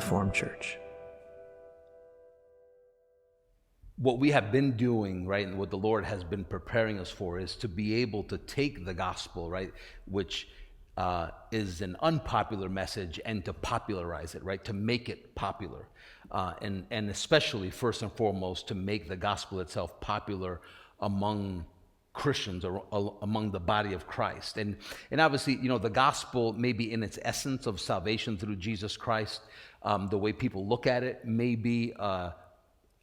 Reformed Church. What we have been doing, right, and what the Lord has been preparing us for is to be able to take the gospel, right, which is an unpopular message, and to popularize it, right, to make it popular. And especially, first and foremost, to make the gospel itself popular among Christians or among the body of Christ. And obviously, the gospel may be in its essence of salvation through Jesus Christ. The way people look at it may be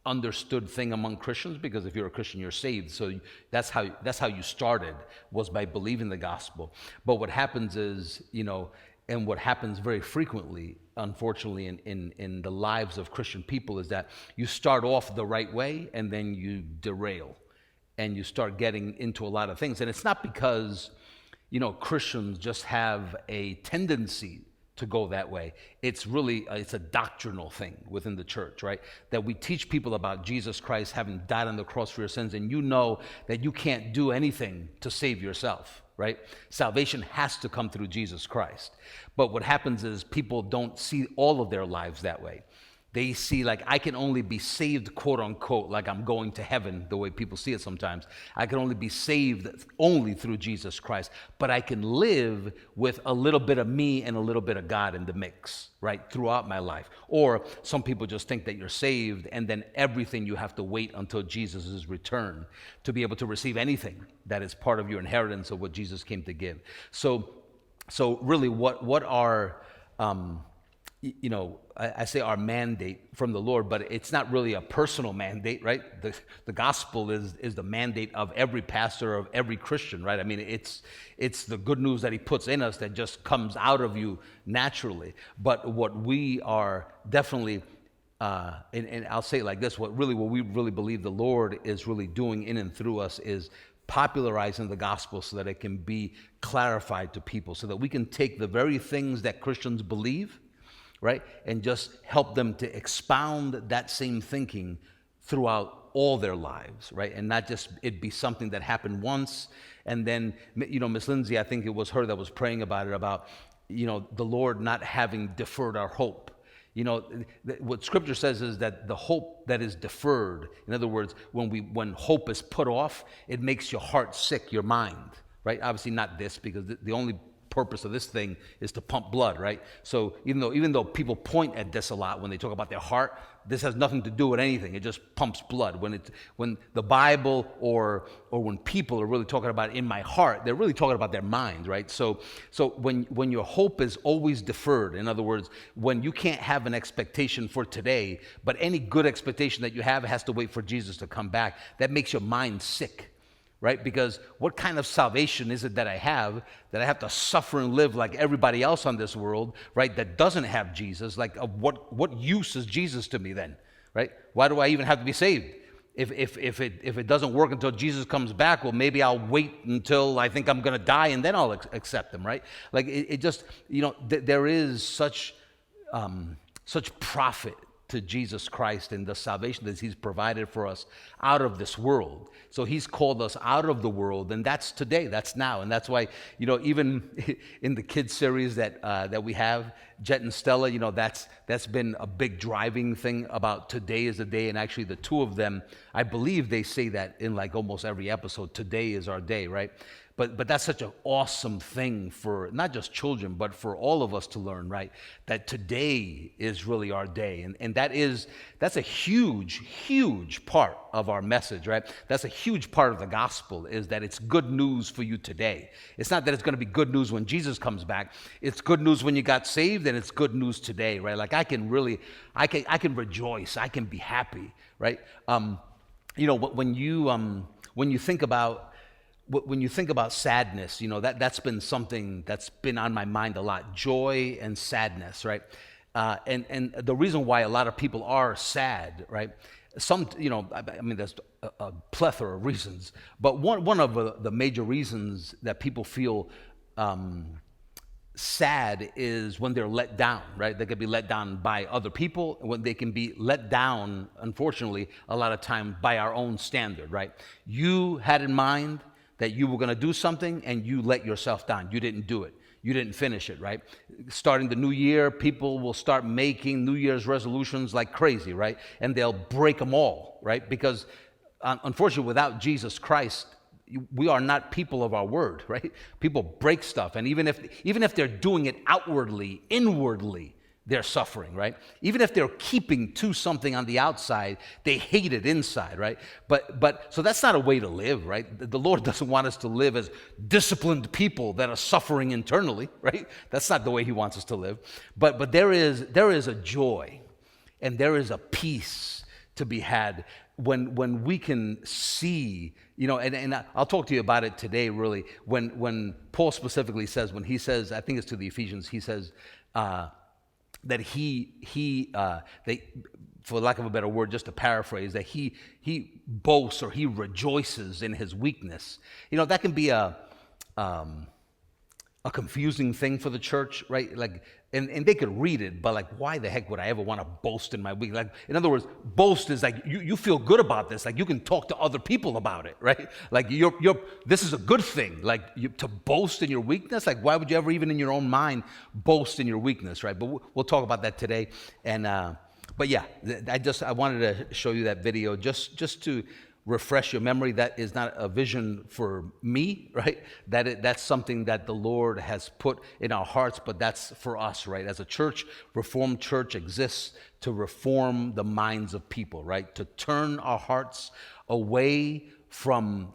understood thing among Christians, because if you're a Christian, you're saved. So that's how you started, was by believing the gospel. But what happens is, and what happens very frequently, unfortunately, in the lives of Christian people, is that you start off the right way and then you derail and you start getting into a lot of things. And it's not because, Christians just have a tendency to go that way. It's really, it's a doctrinal thing within the church, right? That we teach people about Jesus Christ having died on the cross for your sins, and you know that you can't do anything to save yourself, right? Salvation has to come through Jesus Christ. But what happens is people don't see all of their lives that way. They see, like, I can only be saved, quote unquote, like I'm going to heaven, the way people see it sometimes. I can only be saved only through Jesus Christ, but I can live with a little bit of me and a little bit of God in the mix, right, throughout my life. Or some people just think that you're saved, and then everything you have to wait until Jesus' return to be able to receive anything that is part of your inheritance of what Jesus came to give. So really, what are I say our mandate from the Lord, but it's not really a personal mandate, right? The gospel is the mandate of every pastor, of every Christian, right? I mean, it's the good news that he puts in us that just comes out of you naturally. But what we are definitely, and I'll say it like this, what we really believe the Lord is really doing in and through us is popularizing the gospel so that it can be clarified to people, so that we can take the very things that Christians believe, right, and just help them to expound that same thinking throughout all their lives, right, and not just it be something that happened once. And then, Miss Lindsay, I think it was her that was praying about it, about, the Lord not having deferred our hope. What Scripture says is that the hope that is deferred, in other words, when hope is put off, it makes your heart sick, your mind, right? Obviously not this, because the only purpose of this thing is to pump blood, right? So even though people point at this a lot when they talk about their heart, this has nothing to do with anything. It just pumps blood. When the Bible or when people are really talking about in my heart, they're really talking about their mind, right? So when your hope is always deferred, in other words, when you can't have an expectation for today, but any good expectation that you have has to wait for Jesus to come back, that makes your mind sick. Right? Because what kind of salvation is it that I have to suffer and live like everybody else on this world, right, that doesn't have Jesus? Like, what use is Jesus to me then, right? Why do I even have to be saved? If it doesn't work until Jesus comes back, well, maybe I'll wait until I think I'm going to die and then I'll accept him, right? Like, it just, there is such profit to Jesus Christ and the salvation that he's provided for us out of this world. So he's called us out of the world, and that's today, that's now. And that's why, even in the kids series that we have, Jet and Stella, that's been a big driving thing about today is the day. And actually the two of them, I believe they say that in like almost every episode, today is our day, right? But that's such an awesome thing for not just children, but for all of us to learn, right? That today is really our day. And that's a huge, huge part of our message, right? That's a huge part of the gospel, is that it's good news for you today. It's not that it's going to be good news when Jesus comes back. It's good news when you got saved, and it's good news today, right? Like I can rejoice. I can be happy, right? When you think about sadness, that's been something that's been on my mind a lot. Joy and sadness, right? And the reason why a lot of people are sad, right? There's a plethora of reasons, but one of the major reasons that people feel sad is when they're let down, right? They can be let down by other people, when they can be let down, unfortunately, a lot of time by our own standard, right? You had in mind that you were going to do something and you let yourself down. You didn't do it. you didn't finish it, right? Starting the new year, people will start making New Year's resolutions like crazy, right? And they'll break them all, right? Because unfortunately, without Jesus Christ, we are not people of our word, right? People break stuff, and even if they're doing it outwardly, inwardly, they're suffering, right? Even if they're keeping to something on the outside, they hate it inside, right? But so that's not a way to live, right? The Lord doesn't want us to live as disciplined people that are suffering internally, right? That's not the way He wants us to live. But there is a joy and there is a peace to be had when we can see, and I'll talk to you about it today, really, when Paul specifically says, when he says, I think it's to the Ephesians, he says that he for lack of a better word, just to paraphrase, that he boasts or he rejoices in his weakness. That can be a confusing thing for the church, right? Like, and they could read it, but like, why the heck would I ever want to boast in my weakness? Like, in other words, boast is like you feel good about this, like you can talk to other people about it, right? Like this is a good thing. Like to boast in your weakness, like why would you ever even in your own mind boast in your weakness, right? But we'll talk about that today. And but yeah, I wanted to show you that video just to refresh your memory. That is not a vision for me, right? That's something that the Lord has put in our hearts, but that's for us, right? As a church, Reformed Church exists to reform the minds of people, right? To turn our hearts away from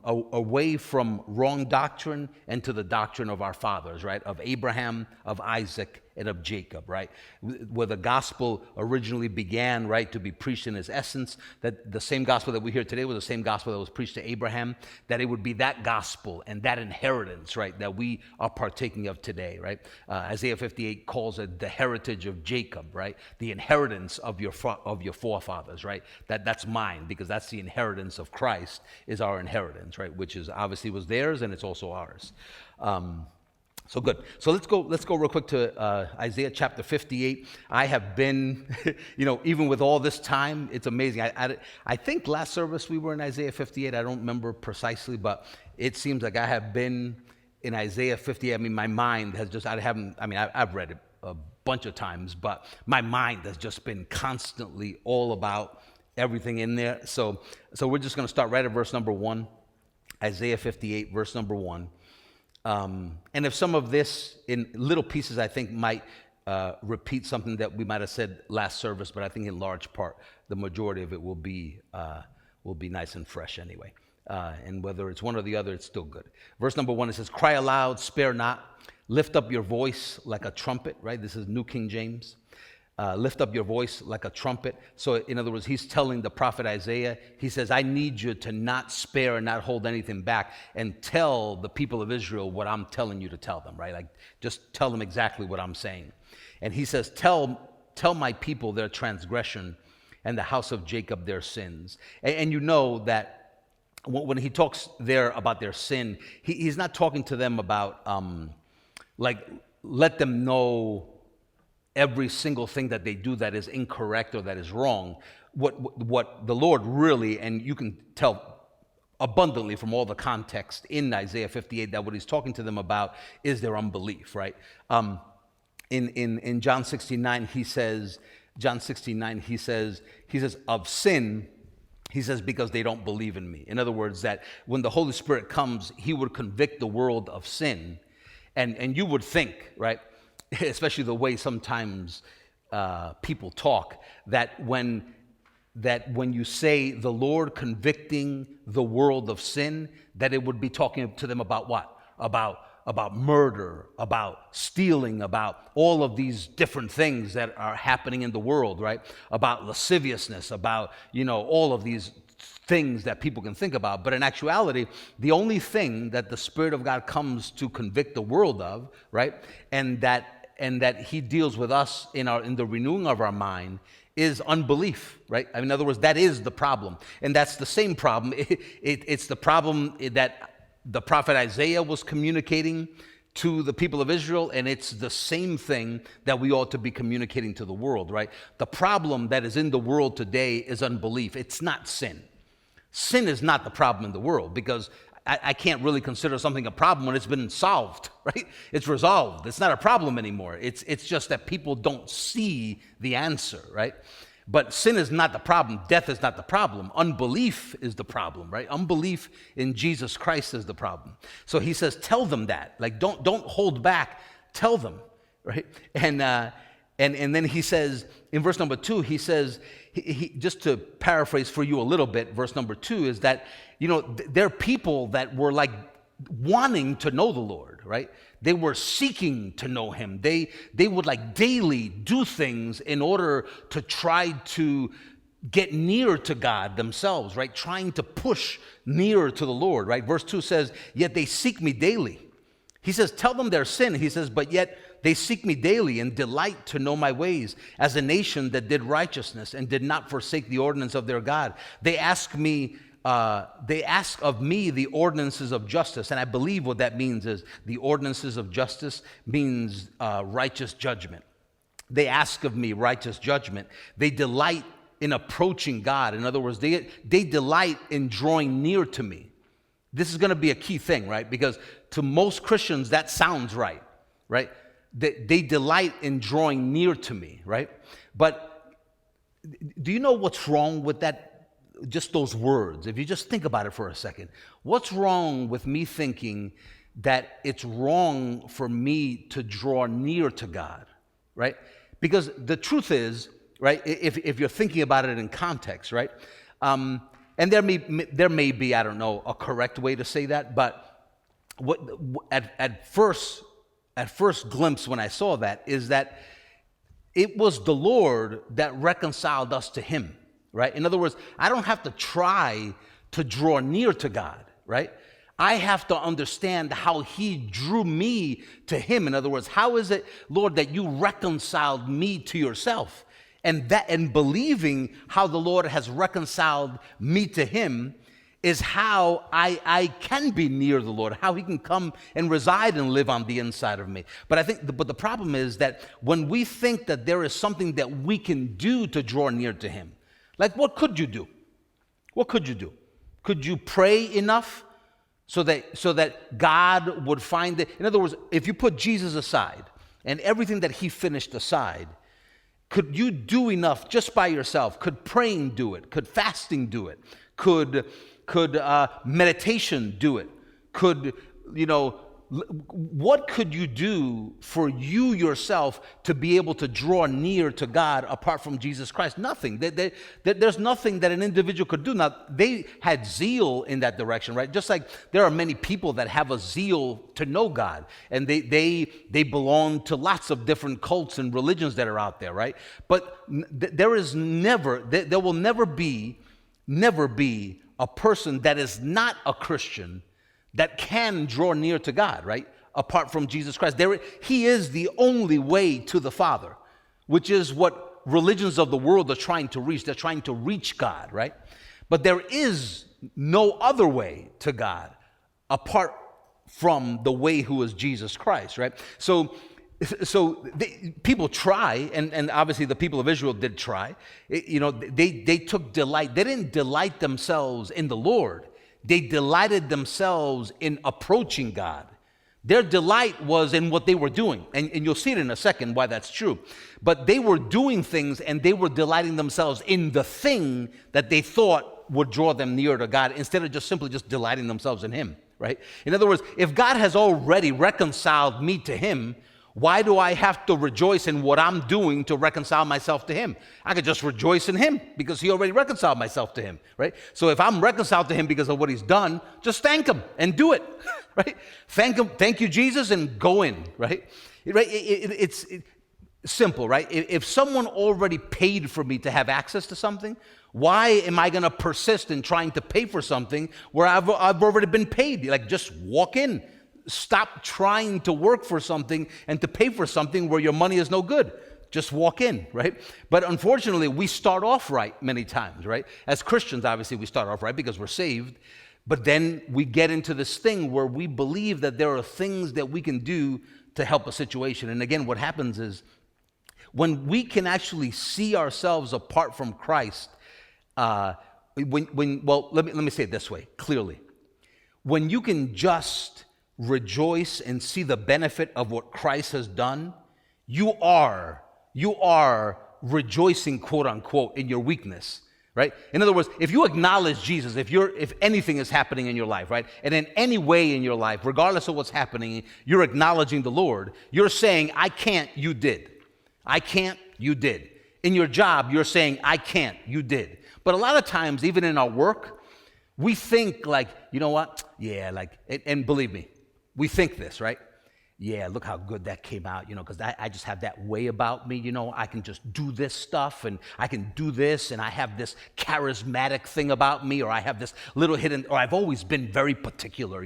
wrong doctrine and to the doctrine of our fathers, right? Of Abraham, of Isaac, and of Jacob, right? Where the gospel originally began, right, to be preached in its essence, that the same gospel that we hear today was the same gospel that was preached to Abraham, that it would be that gospel and that inheritance, right, that we are partaking of today, right? Isaiah 58 calls it the heritage of Jacob, right? The inheritance of your forefathers, right? That's mine, because that's the inheritance of Christ, is our inheritance, right? Which is obviously was theirs and it's also ours. So good. So let's go real quick to Isaiah chapter 58. I have been, even with all this time, it's amazing. I think last service we were in Isaiah 58. I don't remember precisely, but it seems like I have been in Isaiah 58. I mean, my mind has just, I've read it a bunch of times, but my mind has just been constantly all about everything in there. So we're just going to start right at verse number 1. Isaiah 58, verse number 1. And if some of this in little pieces, I think, might repeat something that we might have said last service, but I think in large part, the majority of it will be nice and fresh anyway. And whether it's one or the other, it's still good. Verse number 1, it says, "Cry aloud, spare not, lift up your voice like a trumpet," right? This is New King James. Lift up your voice like a trumpet. So in other words, he's telling the prophet Isaiah, he says, I need you to not spare and not hold anything back and tell the people of Israel what I'm telling you to tell them, right? Like just tell them exactly what I'm saying. And he says, tell my people their transgression and the house of Jacob their sins. And you know that when he talks there about their sin, he's not talking to them about let them know every single thing that they do that is incorrect or that is wrong. What the Lord really, and you can tell abundantly from all the context in Isaiah 58, that what he's talking to them about is their unbelief, right? In John 69, he says, of sin, he says, because they don't believe in me. In other words, that when the Holy Spirit comes, he would convict the world of sin. And you would think, right, especially the way sometimes people talk, that when you say the Lord convicting the world of sin, that it would be talking to them about what? About murder, about stealing, about all of these different things that are happening in the world, right? About lasciviousness, about, all of these things that people can think about. But in actuality, the only thing that the Spirit of God comes to convict the world of, right, and that he deals with us in the renewing of our mind, is unbelief, right? In other words, that is the problem. And that's the same problem. It's the problem that the prophet Isaiah was communicating to the people of Israel, and it's the same thing that we ought to be communicating to the world, right? The problem that is in the world today is unbelief. It's not sin. Sin is not the problem in the world, because I can't really consider something a problem when it's been solved, right? It's resolved. It's not a problem anymore. It's just that people don't see the answer, right? But sin is not the problem. Death is not the problem. Unbelief is the problem, right? Unbelief in Jesus Christ is the problem. So he says, tell them that. Like, don't hold back. Tell them, right? And then he says, in verse number 2, he says, he just to paraphrase for you a little bit, verse number 2 is that, there are people that were like wanting to know the Lord, right? They were seeking to know him. They would like daily do things in order to try to get near to God themselves, right? Trying to push nearer to the Lord, right? Verse 2 says, yet they seek me daily. He says, tell them their sin. He says, but yet they seek me daily and delight to know my ways as a nation that did righteousness and did not forsake the ordinance of their God. They ask of me the ordinances of justice. And I believe what that means is the ordinances of justice means righteous judgment. They ask of me righteous judgment. They delight in approaching God. In other words, they delight in drawing near to me. This is going to be a key thing, right? Because to most Christians, that sounds right? They delight in drawing near to me, right? But do you know what's wrong with that? Just those words. If you just think about it for a second, what's wrong with me thinking that it's wrong for me to draw near to God, right? Because the truth is, right, if you're thinking about it in context, right, and there may be, I don't know, a correct way to say that, but at first glimpse when I saw that is that it was the Lord that reconciled us to him. Right? In other words, I don't have to try to draw near to God, right? I have to understand how he drew me to him. In other words, how is it, Lord, that you reconciled me to yourself? And believing how the Lord has reconciled me to him is how I can be near the Lord, how he can come and reside and live on the inside of me. But I think, but the problem is that when we think that there is something that we can do to draw near to him, like, what could you do? What could you do? Could you pray enough so that God would find it? In other words, if you put Jesus aside and everything that he finished aside, could you do enough just by yourself? Could praying do it? Could fasting do it? Could meditation do it? Could, what could you do for you yourself to be able to draw near to God apart from Jesus Christ? Nothing. There's nothing that an individual could do. Now, they had zeal in that direction, right? Just like there are many people that have a zeal to know God, and they belong to lots of different cults and religions that are out there, right? But there will never be a person that is not a Christian that can draw near to God, right? Apart from Jesus Christ. He is the only way to the Father, which is what religions of the world are trying to reach. They're trying to reach God, right? But there is no other way to God apart from the way who is Jesus Christ, right? So people try, and obviously the people of Israel did try. They took delight. They didn't delight themselves in the Lord. They delighted themselves in approaching God. Their delight was in what they were doing. And you'll see it in a second why that's true. But they were doing things and they were delighting themselves in the thing that they thought would draw them nearer to God instead of just simply just delighting themselves in him, right? In other words, if God has already reconciled me to him, why do I have to rejoice in what I'm doing to reconcile myself to him? I could just rejoice in him because he already reconciled myself to him, right? So if I'm reconciled to him because of what he's done, just thank him and do it, right? Thank him, thank you, Jesus, and go in, right? It's simple, right? If someone already paid for me to have access to something, why am I going to persist in trying to pay for something where I've already been paid? Like, just walk in. Stop trying to work for something and to pay for something where your money is no good. Just walk in, right? But unfortunately, we start off right many times, right? As Christians, obviously, we start off right because we're saved. But then we get into this thing where we believe that there are things that we can do to help a situation. And again, what happens is when we can actually see ourselves apart from Christ, well, let me say it this way, clearly. when you can just rejoice and see the benefit of what Christ has done, you are rejoicing, quote unquote, in your weakness, right? In other words, if you acknowledge Jesus, if anything is happening in your life, right, and in any way in your life, regardless of what's happening, you're acknowledging the Lord, you're saying, I can't, you did. I can't, you did. In your job, you're saying, I can't, you did. But a lot of times, even in our work, we think like, you know what? Yeah, like, and believe me, we think this, right? Yeah, look how good that came out, because I just have that way about me, I can just do this stuff, and I can do this, and I have this charismatic thing about me, or I have this little hidden, or I've always been very particular,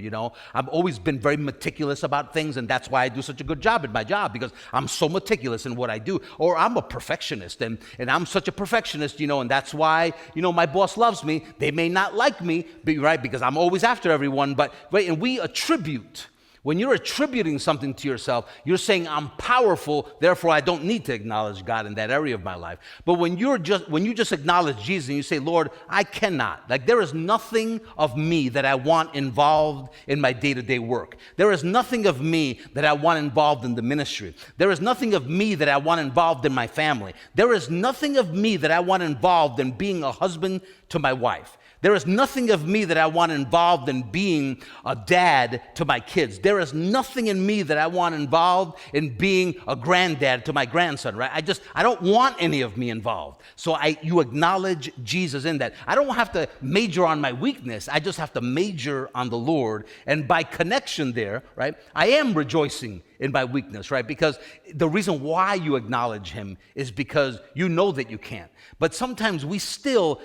I've always been very meticulous about things, and that's why I do such a good job at my job, because I'm so meticulous in what I do. Or I'm a perfectionist, and I'm such a perfectionist, and that's why, my boss loves me. They may not like me, right, because I'm always after everyone, but, right, and we attribute. When you're attributing something to yourself, you're saying, I'm powerful, therefore I don't need to acknowledge God in that area of my life. But when you just acknowledge Jesus and you say, Lord, I cannot. Like, there is nothing of me that I want involved in my day-to-day work. There is nothing of me that I want involved in the ministry. There is nothing of me that I want involved in my family. There is nothing of me that I want involved in being a husband to my wife. There is nothing of me that I want involved in being a dad to my kids. There is nothing in me that I want involved in being a granddad to my grandson, right? I don't want any of me involved. So you acknowledge Jesus in that. I don't have to major on my weakness. I just have to major on the Lord. And by connection there, right, I am rejoicing in my weakness, right? Because the reason why you acknowledge him is because you know that you can't. But sometimes we still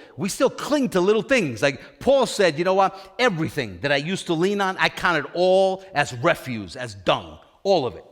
cling to little things. Like Paul said, you know what? Everything that I used to lean on, I counted all as refuse, as dung. All of it.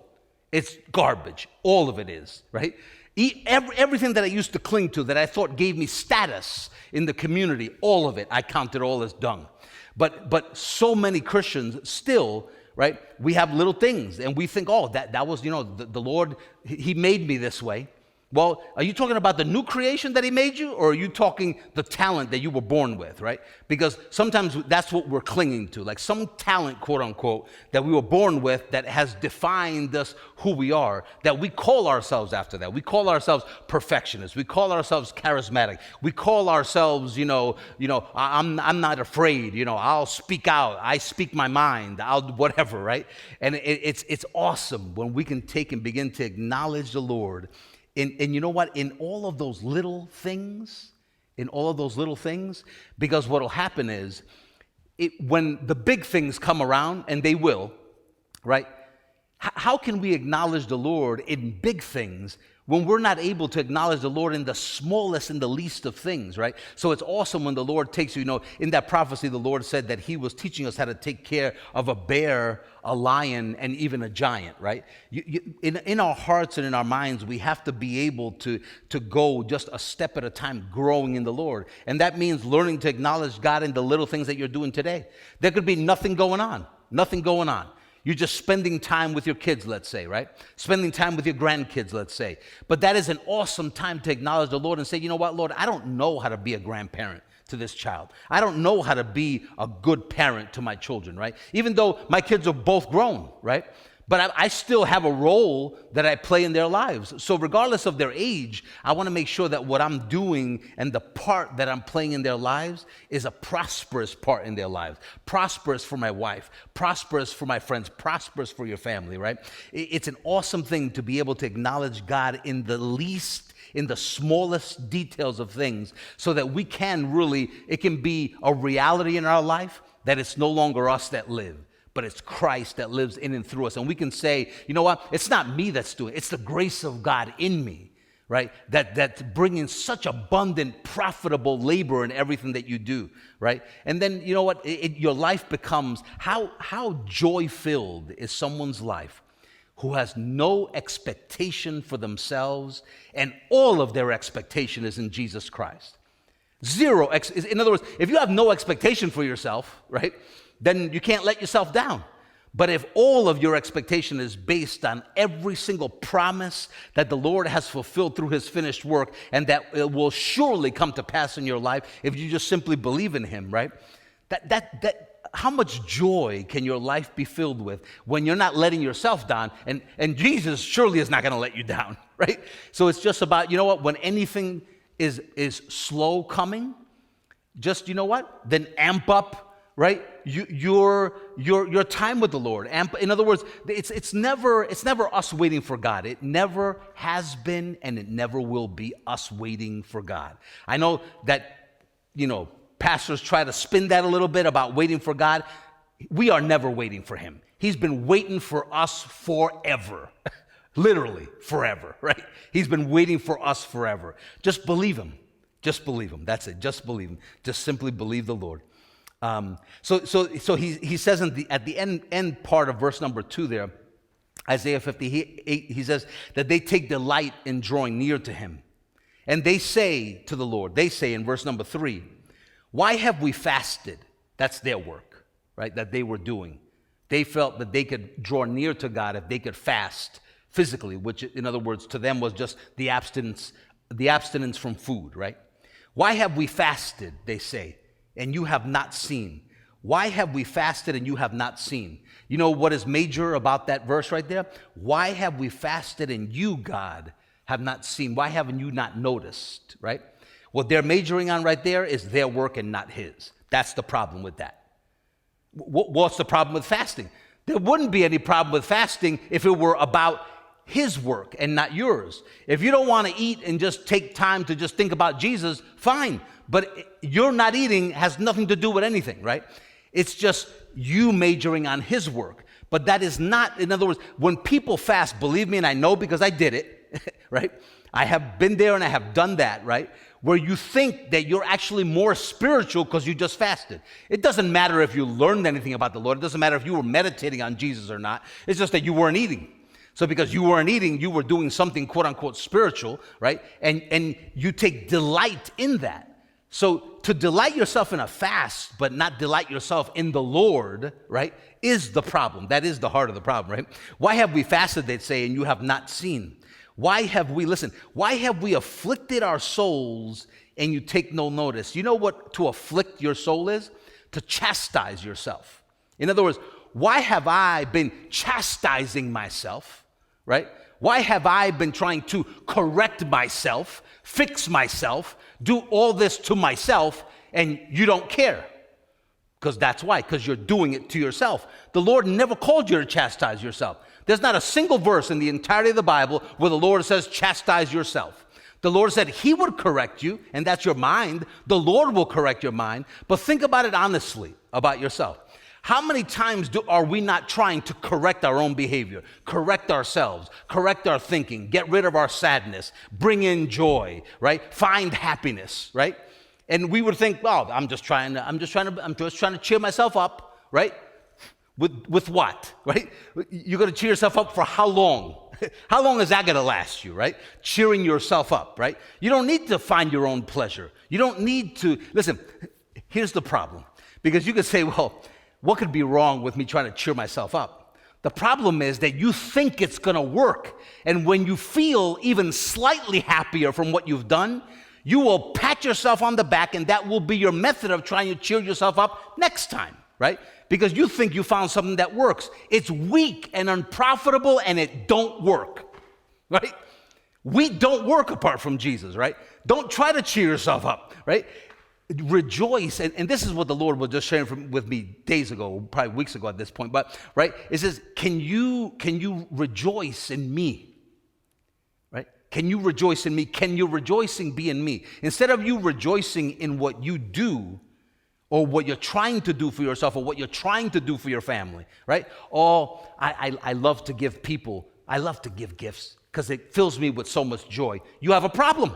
It's garbage. All of it is, right? Everything that I used to cling to that I thought gave me status in the community, all of it, I counted all as dung. But so many Christians still, right, we have little things and we think, oh, that was, the Lord, he made me this way. Well, are you talking about the new creation that he made you, or are you talking the talent that you were born with, right? Because sometimes that's what we're clinging to, like some talent, quote unquote, that we were born with that has defined us who we are, that we call ourselves after that. We call ourselves perfectionists. We call ourselves charismatic. We call ourselves, I'm not afraid, I'll speak out. I speak my mind. I'll whatever, right? And it's awesome when we can take and begin to acknowledge the Lord. And you know what? In all of those little things, because what will happen is, when the big things come around, and they will, right? How can we acknowledge the Lord in big things when we're not able to acknowledge the Lord in the smallest and the least of things, right? So it's awesome when the Lord takes you, in that prophecy, the Lord said that he was teaching us how to take care of a bear, a lion, and even a giant, right? In our hearts and in our minds, we have to be able to go just a step at a time growing in the Lord. And that means learning to acknowledge God in the little things that you're doing today. There could be nothing going on. You're just spending time with your kids, let's say, right? Spending time with your grandkids, let's say. But that is an awesome time to acknowledge the Lord and say, you know what, Lord, I don't know how to be a grandparent to this child. I don't know how to be a good parent to my children, right? Even though my kids are both grown, right? But I still have a role that I play in their lives. So regardless of their age, I want to make sure that what I'm doing and the part that I'm playing in their lives is a prosperous part in their lives. Prosperous for my wife, prosperous for my friends, prosperous for your family, right? It's an awesome thing to be able to acknowledge God in the least, in the smallest details of things, so that we can really, it can be a reality in our life that it's no longer us that live, but it's Christ that lives in and through us. And we can say, you know what? It's not me that's doing it. It's the grace of God in me, right? That's bringing such abundant, profitable labor in everything that you do, right? And then, you know what? Your life becomes, how joy-filled is someone's life who has no expectation for themselves, and all of their expectation is in Jesus Christ. Zero. In other words, if you have no expectation for yourself, right, then you can't let yourself down. But if all of your expectation is based on every single promise that the Lord has fulfilled through his finished work, and that it will surely come to pass in your life if you just simply believe in him, right? How much joy can your life be filled with when you're not letting yourself down? And Jesus surely is not going to let you down, right? So it's just about, you know what, when anything is slow coming, just, you know what, then amp up, right? Your time with the Lord. In other words, it's never us waiting for God. It never has been, and it never will be us waiting for God. I know that, pastors try to spin that a little bit about waiting for God. We are never waiting for him. He's been waiting for us forever. Literally forever, right? He's been waiting for us forever. Just believe him. Just believe him. That's it. Just believe him. Just simply believe the Lord. So he says at the end part of verse number 2 there, Isaiah 58, he says that they take delight in drawing near to him. And they say to the Lord, they say in verse number 3, why have we fasted? That's their work, right, that they were doing. They felt that they could draw near to God if they could fast physically, which in other words to them was just the abstinence from food, right? Why have we fasted, they say, and you have not seen? Why have we fasted and you have not seen? You know what is major about that verse right there? Why have we fasted and you, God, have not seen? Why haven't you not noticed, right? What they're majoring on right there is their work and not his. That's the problem with that. What's the problem with fasting? There wouldn't be any problem with fasting if it were about his work and not yours. If you don't want to eat and just take time to just think about Jesus, fine. But you're not eating has nothing to do with anything, right? It's just you majoring on his work. But that is not, in other words, when people fast, believe me, and I know because I did it, right? I have been there and I have done that, right? Where you think that you're actually more spiritual because you just fasted. It doesn't matter if you learned anything about the Lord. It doesn't matter if you were meditating on Jesus or not. It's just that you weren't eating. So because you weren't eating, you were doing something quote unquote spiritual, right? And you take delight in that. So to delight yourself in a fast, but not delight yourself in the Lord, right, is the problem. That is the heart of the problem, right? Why have we fasted, they'd say, and you have not seen? Why have we afflicted our souls and you take no notice? You know what to afflict your soul is? To chastise yourself. In other words, why have I been chastising myself, right? Why have I been trying to correct myself, fix myself, do all this to myself, and you don't care? Because that's why, because you're doing it to yourself. The Lord never called you to chastise yourself. There's not a single verse in the entirety of the Bible where the Lord says, chastise yourself. The Lord said he would correct you, and that's your mind. The Lord will correct your mind. But think about it honestly about yourself. How many times are we not trying to correct our own behavior, correct ourselves, correct our thinking, get rid of our sadness, bring in joy, right? Find happiness, right? And we would think, well, I'm just trying to cheer myself up, right? With what, right? You're going to cheer yourself up for how long? How long is that going to last you, right? Cheering yourself up, right? You don't need to find your own pleasure. You don't need to, listen, here's the problem. Because you could say, well, what could be wrong with me trying to cheer myself up? The problem is that you think it's going to work. And when you feel even slightly happier from what you've done, you will pat yourself on the back, and that will be your method of trying to cheer yourself up next time, right? Because you think you found something that works. It's weak and unprofitable, and it don't work, right? We don't work apart from Jesus, right? Don't try to cheer yourself up, right? Rejoice, and this is what the Lord was just sharing with me days ago, probably weeks ago at this point, but, right? It says, can you rejoice in me, right? Can you rejoice in me? Can your rejoicing be in me? Instead of you rejoicing in what you do, or what you're trying to do for yourself, or what you're trying to do for your family, right? Oh, I love to give people, I love to give gifts because it fills me with so much joy. You have a problem.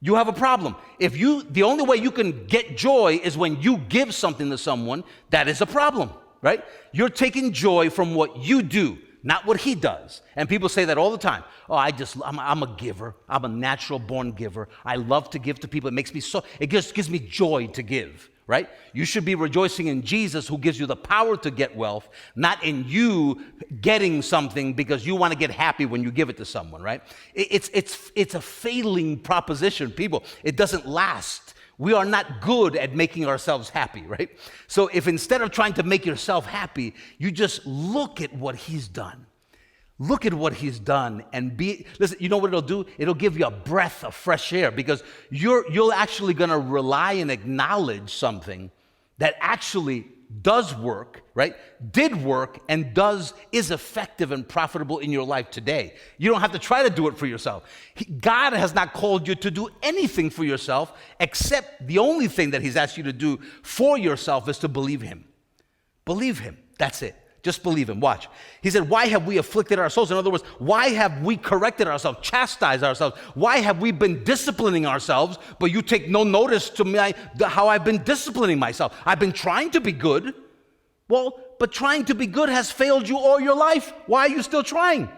You have a problem. The only way you can get joy is when you give something to someone, that is a problem, right? You're taking joy from what you do, not what he does. And people say that all the time. Oh, I'm a giver. I'm a natural born giver. I love to give to people. It just gives me joy to give. Right? You should be rejoicing in Jesus, who gives you the power to get wealth, not in you getting something because you want to get happy when you give it to someone, right? It's a failing proposition, people. It doesn't last. We are not good at making ourselves happy, right? So if instead of trying to make yourself happy, you just look at what he's done. Look at what he's done and listen, you know what it'll do? It'll give you a breath of fresh air because you're actually going to rely and acknowledge something that actually does work, right? Did work and is effective and profitable in your life today. You don't have to try to do it for yourself. God has not called you to do anything for yourself except the only thing that he's asked you to do for yourself is to believe him. Believe him. That's it. Just believe him. Watch. He said, why have we afflicted our souls? In other words, why have we corrected ourselves, chastised ourselves? Why have we been disciplining ourselves, but you take no notice to me how I've been disciplining myself? I've been trying to be good. Well, but trying to be good has failed you all your life. Why are you still trying?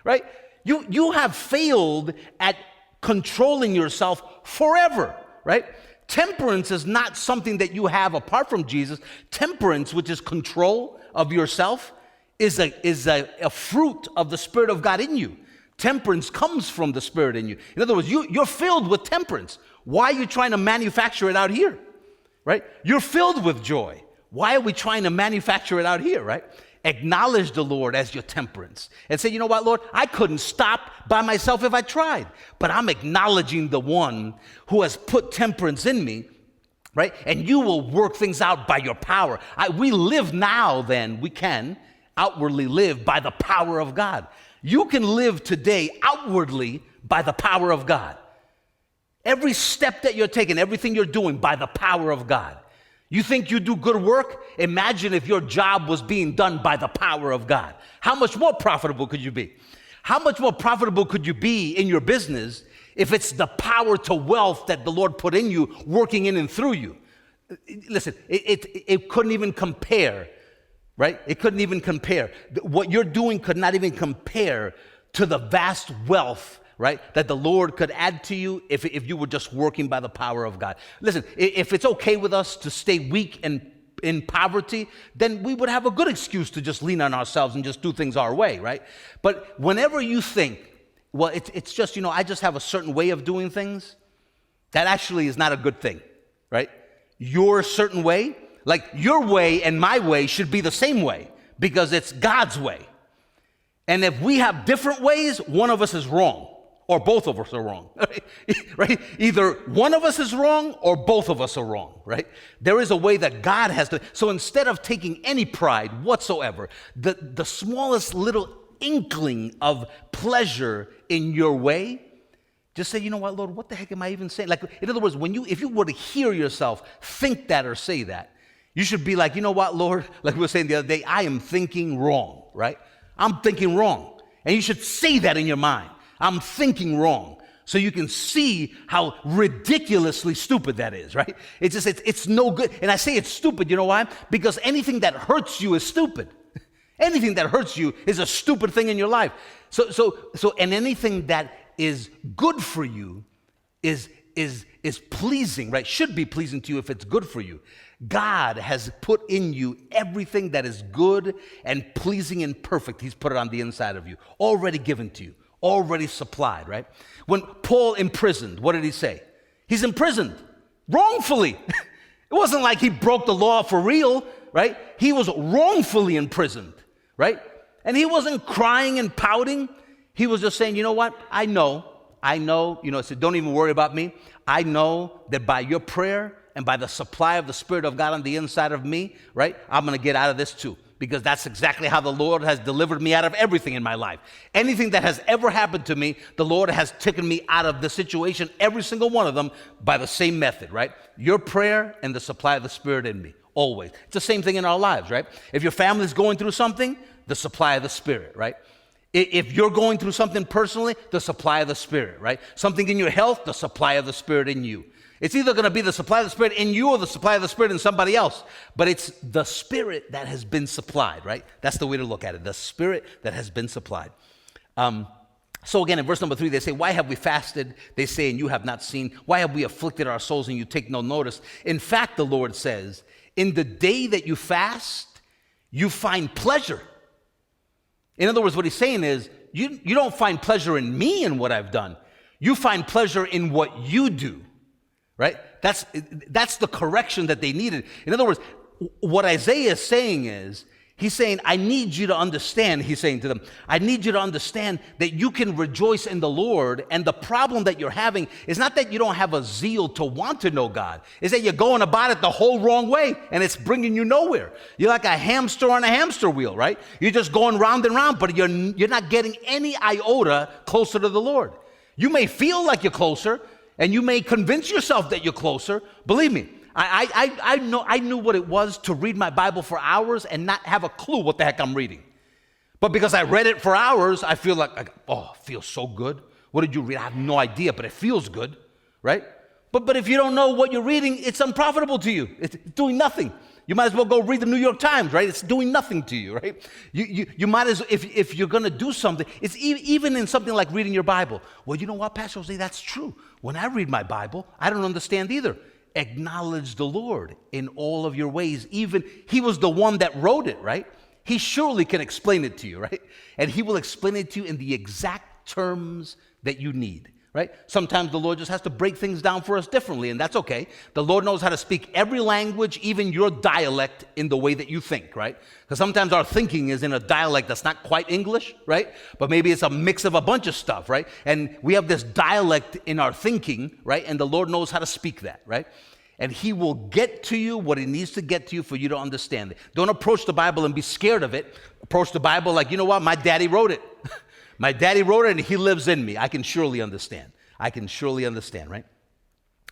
Right? You have failed at controlling yourself forever, right? Temperance is not something that you have apart from Jesus. Temperance, which is control of yourself, is a fruit of the Spirit of God in you. Temperance comes from the Spirit in you. In other words, you're filled with temperance. Why are you trying to manufacture it out here? Right? You're filled with joy. Why are we trying to manufacture it out here, right? Acknowledge the Lord as your temperance and say, you know what, Lord, I couldn't stop by myself if I tried, but I'm acknowledging the one who has put temperance in me, right? And you will work things out by your power. We live now, then, we can outwardly live by the power of God. You can live today outwardly by the power of God. Every step that you're taking, everything you're doing by the power of God. You think you do good work? Imagine if your job was being done by the power of God. How much more profitable could you be? How much more profitable could you be in your business if it's the power to wealth that the Lord put in you, working in and through you? Listen, it couldn't even compare, right? It couldn't even compare. What you're doing could not even compare to the vast wealth, right, that the Lord could add to you if you were just working by the power of God. Listen, if it's okay with us to stay weak and in poverty, then we would have a good excuse to just lean on ourselves and just do things our way, right? But whenever you think, well, it's just, I just have a certain way of doing things, that actually is not a good thing, right? Your certain way, like your way and my way should be the same way because it's God's way. And if we have different ways, one of us is wrong. Or both of us are wrong, right? Either one of us is wrong or both of us are wrong, right? There is a way that God has to. So instead of taking any pride whatsoever, the smallest little inkling of pleasure in your way, just say, you know what, Lord, what the heck am I even saying? Like, in other words, if you were to hear yourself think that or say that, you should be like, you know what, Lord, like we were saying the other day, I am thinking wrong, right? I'm thinking wrong. And you should say that in your mind. I'm thinking wrong, so you can see how ridiculously stupid that is, right? It's no good. And I say it's stupid, you know why? Because anything that hurts you is stupid. Anything that hurts you is a stupid thing in your life. And anything that is good for you is pleasing, right? Should be pleasing to you if it's good for you. God has put in you everything that is good and pleasing and perfect. He's put it on the inside of you, already given to you. Already supplied, right? When Paul imprisoned, what did he say? He's imprisoned wrongfully. It wasn't like he broke the law for real, right? He was wrongfully imprisoned, right? And he wasn't crying and pouting. He was just saying, you know what? I know, so don't even worry about me. I know that by your prayer and by the supply of the Spirit of God on the inside of me, right? I'm going to get out of this too. Because that's exactly how the Lord has delivered me out of everything in my life. Anything that has ever happened to me, the Lord has taken me out of the situation, every single one of them, by the same method, right? Your prayer and the supply of the Spirit in me, always. It's the same thing in our lives, right? If your family's going through something, the supply of the Spirit, right? If you're going through something personally, the supply of the Spirit, right? Something in your health, the supply of the Spirit in you. It's either going to be the supply of the Spirit in you or the supply of the Spirit in somebody else. But it's the Spirit that has been supplied, right? That's the way to look at it. The Spirit that has been supplied. So again, in verse number 3, they say, why have we fasted? They say, and you have not seen. Why have we afflicted our souls and you take no notice? In fact, the Lord says, in the day that you fast, you find pleasure. In other words, what he's saying is, you don't find pleasure in me and what I've done. You find pleasure in what you do. right? That's the correction that they needed. In other words, what Isaiah is saying is, he's saying, I need you to understand, he's saying to them, I need you to understand that you can rejoice in the Lord, and the problem that you're having is not that you don't have a zeal to want to know God, it's that you're going about it the whole wrong way, and it's bringing you nowhere. You're like a hamster on a hamster wheel, right? You're just going round and round, but you're not getting any iota closer to the Lord. You may feel like you're closer, and you may convince yourself that you're closer. Believe me, I knew what it was to read my Bible for hours and not have a clue what the heck I'm reading. But because I read it for hours, I feel like, oh, it feels so good. What did you read? I have no idea, but it feels good, right? But if you don't know what you're reading, it's unprofitable to you. It's doing nothing. You might as well go read the New York Times, right? It's doing nothing to you, right? You might as well, if you're going to do something, it's even in something like reading your Bible. Well, you know what, Pastor Jose, that's true. When I read my Bible, I don't understand either. Acknowledge the Lord in all of your ways. Even he was the one that wrote it, right? He surely can explain it to you, right? And he will explain it to you in the exact terms that you need, right? Sometimes the Lord just has to break things down for us differently, and that's okay. The Lord knows how to speak every language, even your dialect, in the way that you think, right? Because sometimes our thinking is in a dialect that's not quite English, right? But maybe it's a mix of a bunch of stuff, right? And we have this dialect in our thinking, right? And the Lord knows how to speak that, right? And he will get to you what he needs to get to you for you to understand it. Don't approach the Bible and be scared of it. Approach the Bible like, you know what? My daddy wrote it. My daddy wrote it and he lives in me. I can surely understand. I can surely understand, right?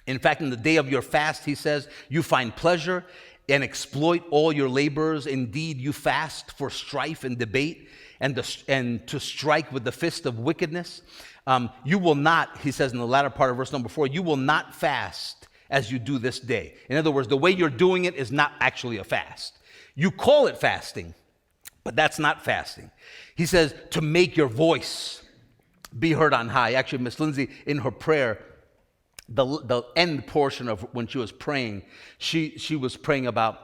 In fact, in the day of your fast, he says, you find pleasure and exploit all your labors. Indeed, you fast for strife and debate and to strike with the fist of wickedness. You will not, he says in the latter part of verse number 4, you will not fast as you do this day. In other words, the way you're doing it is not actually a fast. You call it fasting, but that's not fasting. He says to make your voice be heard on high. Actually, Miss Lindsay, in her prayer, the end portion of when she was praying, she was praying about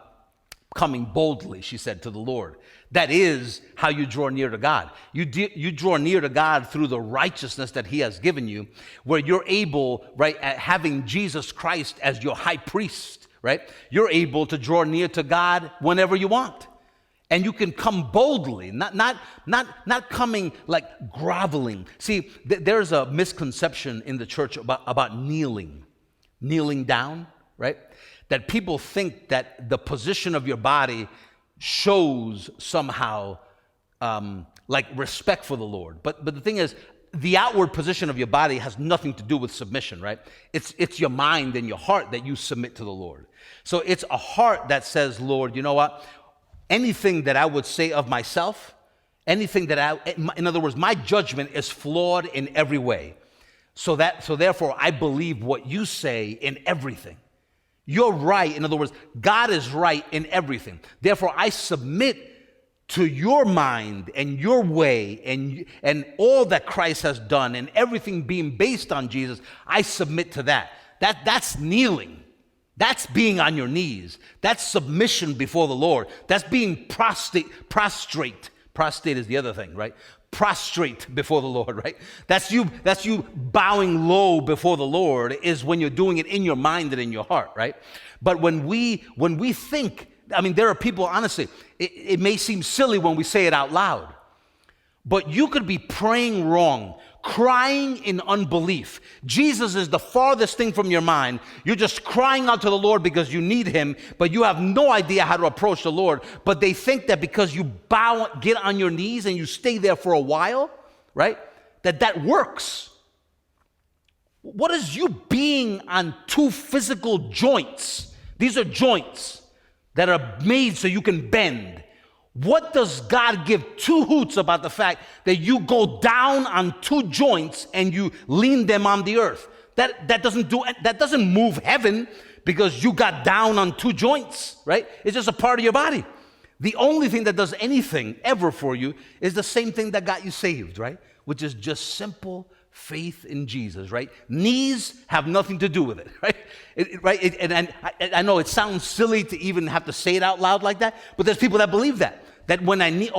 coming boldly, she said, to the Lord. That is how you draw near to God. You draw near to God through the righteousness that he has given you, where you're able, right, having Jesus Christ as your high priest, right? You're able to draw near to God whenever you want. And you can come boldly, not coming like groveling. See, there's a misconception in the church about kneeling down, right? That people think that the position of your body shows somehow like respect for the Lord. But the thing is, the outward position of your body has nothing to do with submission, right? It's your mind and your heart that you submit to the Lord. So it's a heart that says, Lord, you know what? Anything that I would say of myself, anything that in other words, my judgment is flawed in every way. So therefore, I believe what you say in everything. You're right. In other words, God is right in everything. Therefore, I submit to your mind and your way and all that Christ has done and everything being based on Jesus. I submit to that. That's kneeling. That's being on your knees. That's submission before the Lord. That's being prostrate. Prostrate is the other thing, right? Prostrate before the Lord, right? That's you bowing low before the Lord is when you're doing it in your mind and in your heart, right? But when we think, I mean, there are people, honestly, it may seem silly when we say it out loud, but you could be praying wrong, crying in unbelief. Jesus is the farthest thing from your mind. You're just crying out to the Lord because you need him, but you have no idea how to approach the Lord. But they think that because you get on your knees and you stay there for a while, right, that works. What is you being on two physical joints? These are joints that are made so you can bend. What does God give two hoots about the fact that you go down on two joints and you lean them on the earth? That doesn't move heaven because you got down on two joints, right? It's just a part of your body. The only thing that does anything ever for you is the same thing that got you saved, right? Which is just simple faith in Jesus, right? Knees have nothing to do with it, right? And I know it sounds silly to even have to say it out loud like that, but there's people that believe that when I knee,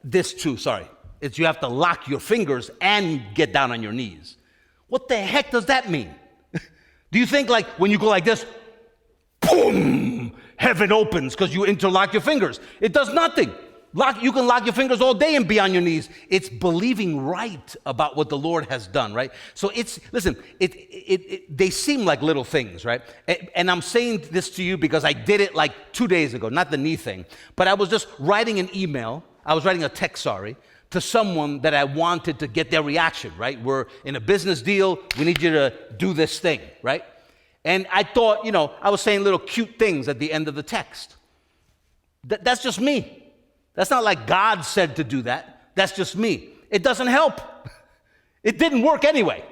this too, sorry. It's you have to lock your fingers and get down on your knees. What the heck does that mean? Do you think like when you go like this, boom, heaven opens because you interlock your fingers? It does nothing. You can lock your fingers all day and be on your knees. It's believing right about what the Lord has done, right? So they seem like little things, right? And I'm saying this to you because I did it like 2 days ago, not the knee thing, but I was just writing an email. I was writing a text, to someone that I wanted to get their reaction, right? We're in a business deal. We need you to do this thing, right? And I thought, I was saying little cute things at the end of the text. That's just me. That's not like God said to do that. That's just me. It doesn't help. It didn't work anyway.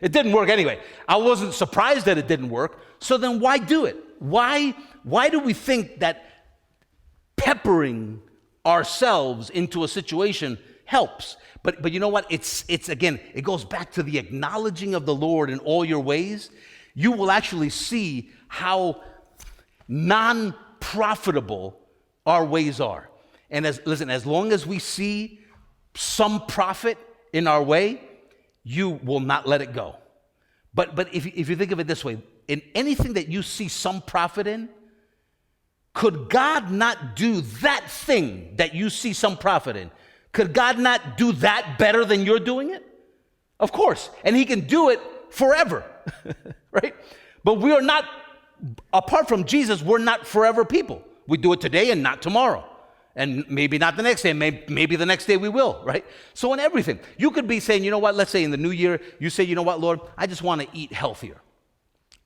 It didn't work anyway. I wasn't surprised that it didn't work. So then why do it? Why do we think that peppering ourselves into a situation helps? But you know what? It's again, it goes back to the acknowledging of the Lord in all your ways. You will actually see how non-profitable our ways are. And as long as we see some profit in our way, you will not let it go. But if you think of it this way, in anything that you see some profit in, could God not do that thing that you see some profit in? Could God not do that better than you're doing it? Of course. And he can do it forever, right? But we are not, apart from Jesus, we're not forever people. We do it today and not tomorrow. And maybe not the next day, maybe the next day we will, right? So in everything, you could be saying, let's say in the new year, you say, Lord, I just want to eat healthier.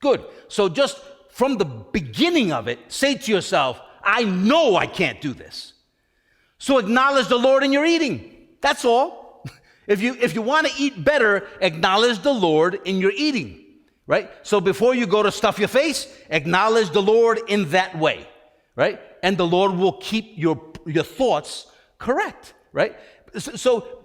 Good. So just from the beginning of it, say to yourself, I know I can't do this. So acknowledge the Lord in your eating. That's all. If you want to eat better, acknowledge the Lord in your eating, right? So before you go to stuff your face, acknowledge the Lord in that way, right? And the Lord will keep your thoughts correct, right? So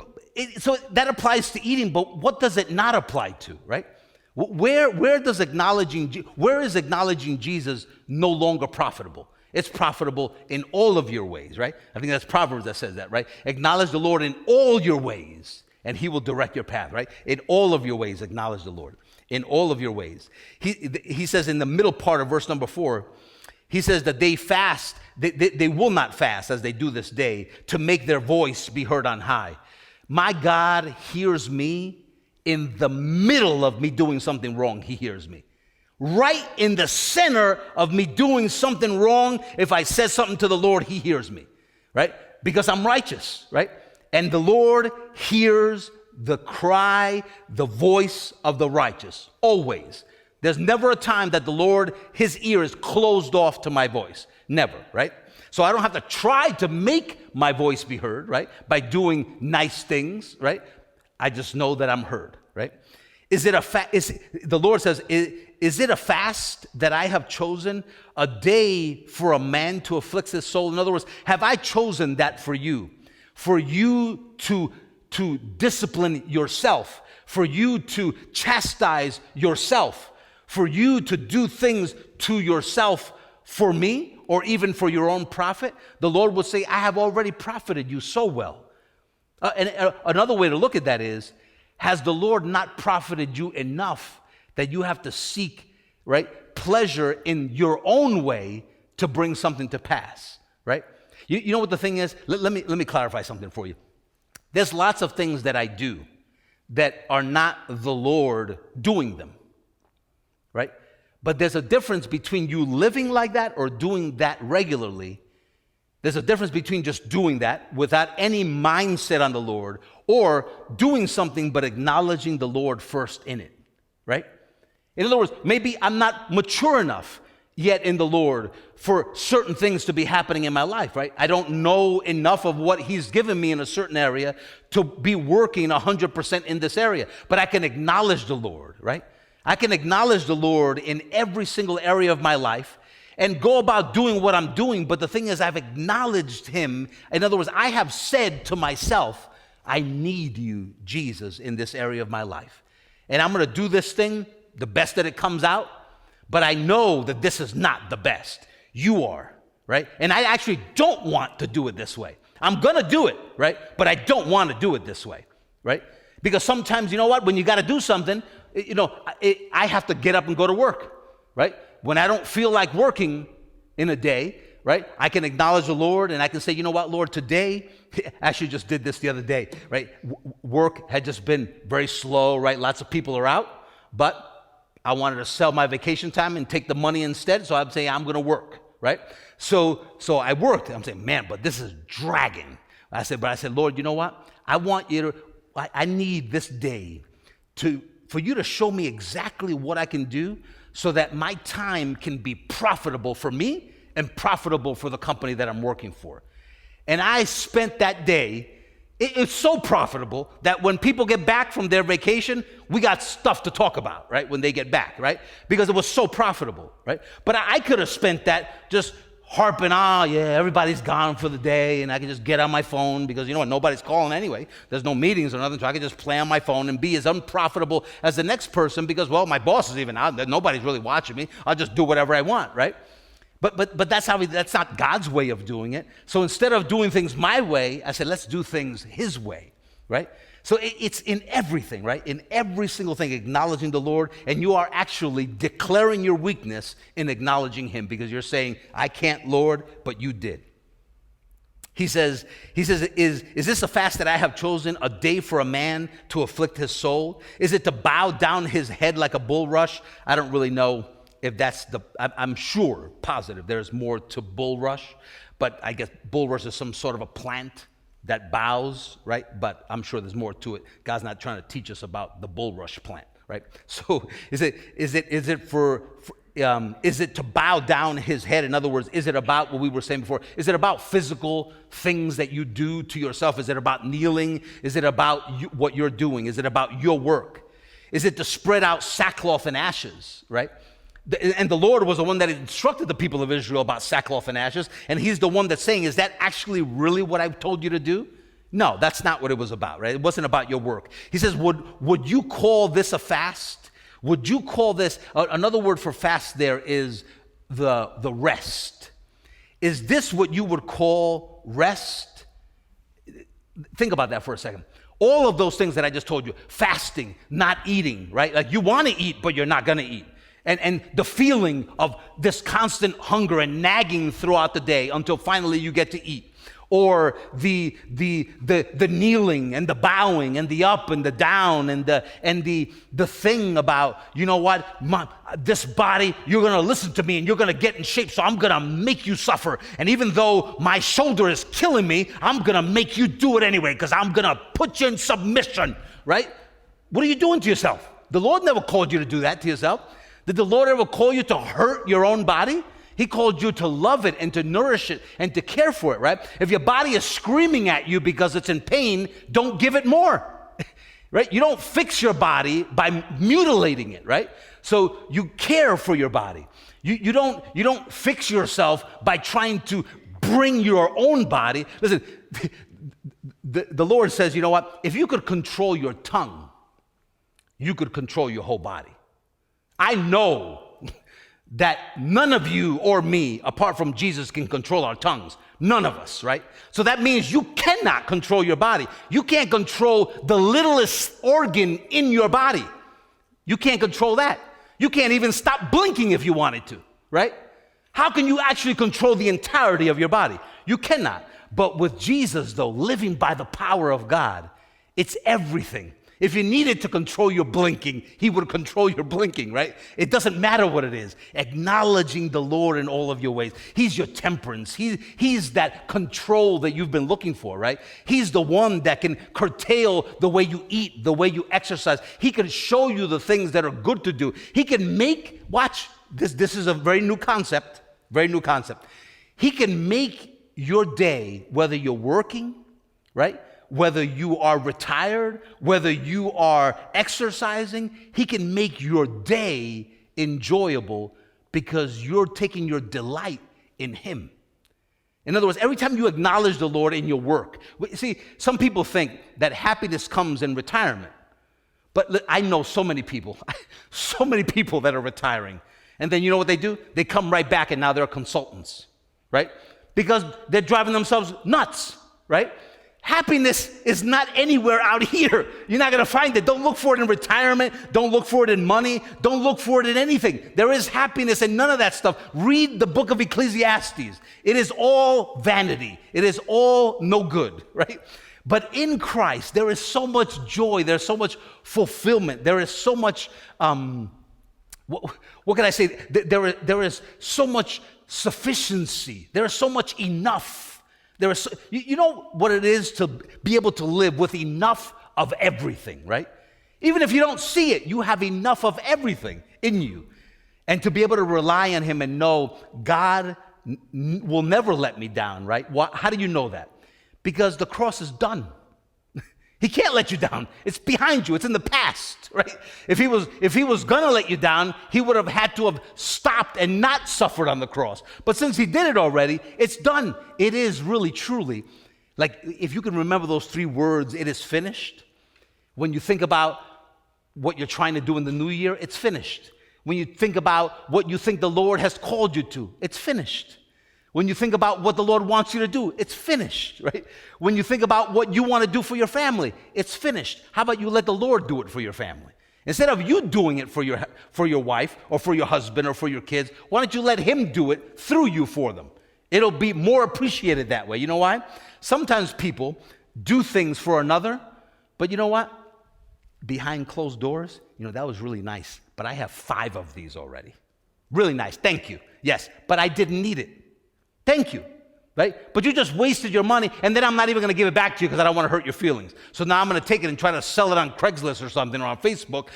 that applies to eating, but what does it not apply to, right? Where is acknowledging Jesus no longer profitable? It's profitable in all of your ways, right? I think that's Proverbs that says that, right? Acknowledge the Lord in all your ways, and he will direct your path, right? In all of your ways, acknowledge the Lord. In all of your ways. He says in the middle part of verse number 4, he says that they fast, they will not fast as they do this day to make their voice be heard on high. My God hears me in the middle of me doing something wrong. He hears me. Right in the center of me doing something wrong, if I said something to the Lord, he hears me, right? Because I'm righteous, right? And the Lord hears the cry, the voice of the righteous, always. There's never a time that the Lord, his ear is closed off to my voice. Never, right? So I don't have to try to make my voice be heard, right? By doing nice things, right? I just know that I'm heard, right? The Lord says, is it a fast that I have chosen, a day for a man to afflict his soul? In other words, have I chosen that for you to discipline yourself, for you to chastise yourself, for you to do things to yourself for me, or even for your own profit? The Lord would say, I have already profited you so well. Another way to look at that is, has the Lord not profited you enough that you have to seek, right, pleasure in your own way to bring something to pass, right? You know what the thing is? Let me clarify something for you. There's lots of things that I do that are not the Lord doing them, right? But there's a difference between you living like that or doing that regularly. There's a difference between just doing that without any mindset on the Lord, or doing something but acknowledging the Lord first in it, right? In other words, maybe I'm not mature enough yet in the Lord for certain things to be happening in my life, right? I don't know enough of what he's given me in a certain area to be working 100% in this area, but I can acknowledge the Lord, right? I can acknowledge the Lord in every single area of my life and go about doing what I'm doing, but the thing is, I've acknowledged him. In other words, I have said to myself, I need you, Jesus, in this area of my life. And I'm going to do this thing the best that it comes out, but I know that this is not the best. You are, right? And I actually don't want to do it this way. I'm going to do it, right? But I don't want to do it this way, right? Because sometimes, you know what? When you got to do something, I have to get up and go to work, right? When I don't feel like working in a day, right, I can acknowledge the Lord and I can say, you know what, Lord, today, actually just did this the other day, right? Work had just been very slow, right? Lots of people are out, but I wanted to sell my vacation time and take the money instead, so I'm saying I'm going to work, right? So I worked. I'm saying, man, but this is dragging. I said, Lord, you know what? I need this day for you to show me exactly what I can do so that my time can be profitable for me and profitable for the company that I'm working for. And I spent that day, it's so profitable that when people get back from their vacation, we got stuff to talk about, right? When they get back, right? Because it was so profitable, right? But I could have spent that just harping, everybody's gone for the day, and I can just get on my phone because, you know what, nobody's calling anyway. There's no meetings or nothing, so I can just play on my phone and be as unprofitable as the next person because, well, my boss is even out. Nobody's really watching me. I'll just do whatever I want, right? But that's not God's way of doing it. So instead of doing things my way, I said, let's do things His way, right? So it's in everything, right? In every single thing, acknowledging the Lord, and you are actually declaring your weakness in acknowledging Him because you're saying, I can't, Lord, but you did. He says, is this a fast that I have chosen, a day for a man to afflict his soul? Is it to bow down his head like a bulrush? I don't really know if that's I'm sure, positive, there's more to bulrush, but I guess bulrush is some sort of a plant that bows, right? But I'm sure there's more to it. God's not trying to teach us about the bulrush plant, right? So is it to bow down his head? In other words, is it about what we were saying before? Is it about physical things that you do to yourself? Is it about kneeling? Is it about what you're doing? Is it about your work? Is it to spread out sackcloth and ashes, right? And the Lord was the one that instructed the people of Israel about sackcloth and ashes, and He's the one that's saying, is that actually really what I've told you to do? No, that's not what it was about, right? It wasn't about your work. He says, would you call this a fast? Would you call this, another word for fast there is the rest. Is this what you would call rest? Think about that for a second. All of those things that I just told you, fasting, not eating, right? Like you want to eat, but you're not going to eat. And the feeling of this constant hunger and nagging throughout the day until finally you get to eat. Or the kneeling and the bowing and the up and the down and the thing about, you know what, this body, you're going to listen to me and you're going to get in shape, so I'm going to make you suffer. And even though my shoulder is killing me, I'm going to make you do it anyway because I'm going to put you in submission, right? What are you doing to yourself? The Lord never called you to do that to yourself. Did the Lord ever call you to hurt your own body? He called you to love it and to nourish it and to care for it, right? If your body is screaming at you because it's in pain, don't give it more, right? You don't fix your body by mutilating it, right? So you care for your body. You don't fix yourself by trying to bring your own body. Listen, the Lord says, you know what? If you could control your tongue, you could control your whole body. I know that none of you or me, apart from Jesus, can control our tongues. None of us, right? So that means you cannot control your body. You can't control the littlest organ in your body. You can't control that. You can't even stop blinking if you wanted to, right? How can you actually control the entirety of your body? You cannot. But with Jesus, though, living by the power of God, it's everything. If you needed to control your blinking, He would control your blinking, right? It doesn't matter what it is. Acknowledging the Lord in all of your ways. He's your temperance. He's that control that you've been looking for, right? He's the one that can curtail the way you eat, the way you exercise. He can show you the things that are good to do. He can make, watch, this is a very new concept, He can make your day, whether you're working, right? Whether you are retired, whether you are exercising, He can make your day enjoyable because you're taking your delight in Him. In other words, every time you acknowledge the Lord in your work. See, some people think that happiness comes in retirement. But I know so many people that are retiring. And then you know what they do? They come right back and now they're consultants, right? Because they're driving themselves nuts, right? Happiness is not anywhere out here. You're not going to find it. Don't look for it in retirement. Don't look for it in money. Don't look for it in anything. There is happiness in none of that stuff. Read the book of Ecclesiastes. It is all vanity. It is all no good, right? But in Christ, there is so much joy. There's so much fulfillment. There is so much, what can I say? There is so much sufficiency. There is so much enough. There is, you know what it is to be able to live with enough of everything, right? Even if you don't see it, you have enough of everything in you. And to be able to rely on him and know God will never let me down, right? How do you know that? Because the cross is done. He can't let you down. It's behind you. It's in the past, right? If he was going to let you down, he would have had to have stopped and not suffered on the cross. But since he did it already, it's done. It is really, truly, like if you can remember those 3 words, it is finished. When you think about what you're trying to do in the new year, it's finished. When you think about what you think the Lord has called you to, it's finished. When you think about what the Lord wants you to do, it's finished, right? When you think about what you want to do for your family, it's finished. How about you let the Lord do it for your family? Instead of you doing it for your wife or for your husband or for your kids, why don't you let him do it through you for them? It'll be more appreciated that way. You know why? Sometimes people do things for another, but you know what? Behind closed doors, that was really nice, but I have 5 of these already. Really nice. Thank you. Yes, but I didn't need it. Thank you, right? But you just wasted your money, and then I'm not even going to give it back to you because I don't want to hurt your feelings. So now I'm going to take it and try to sell it on Craigslist or something or on Facebook,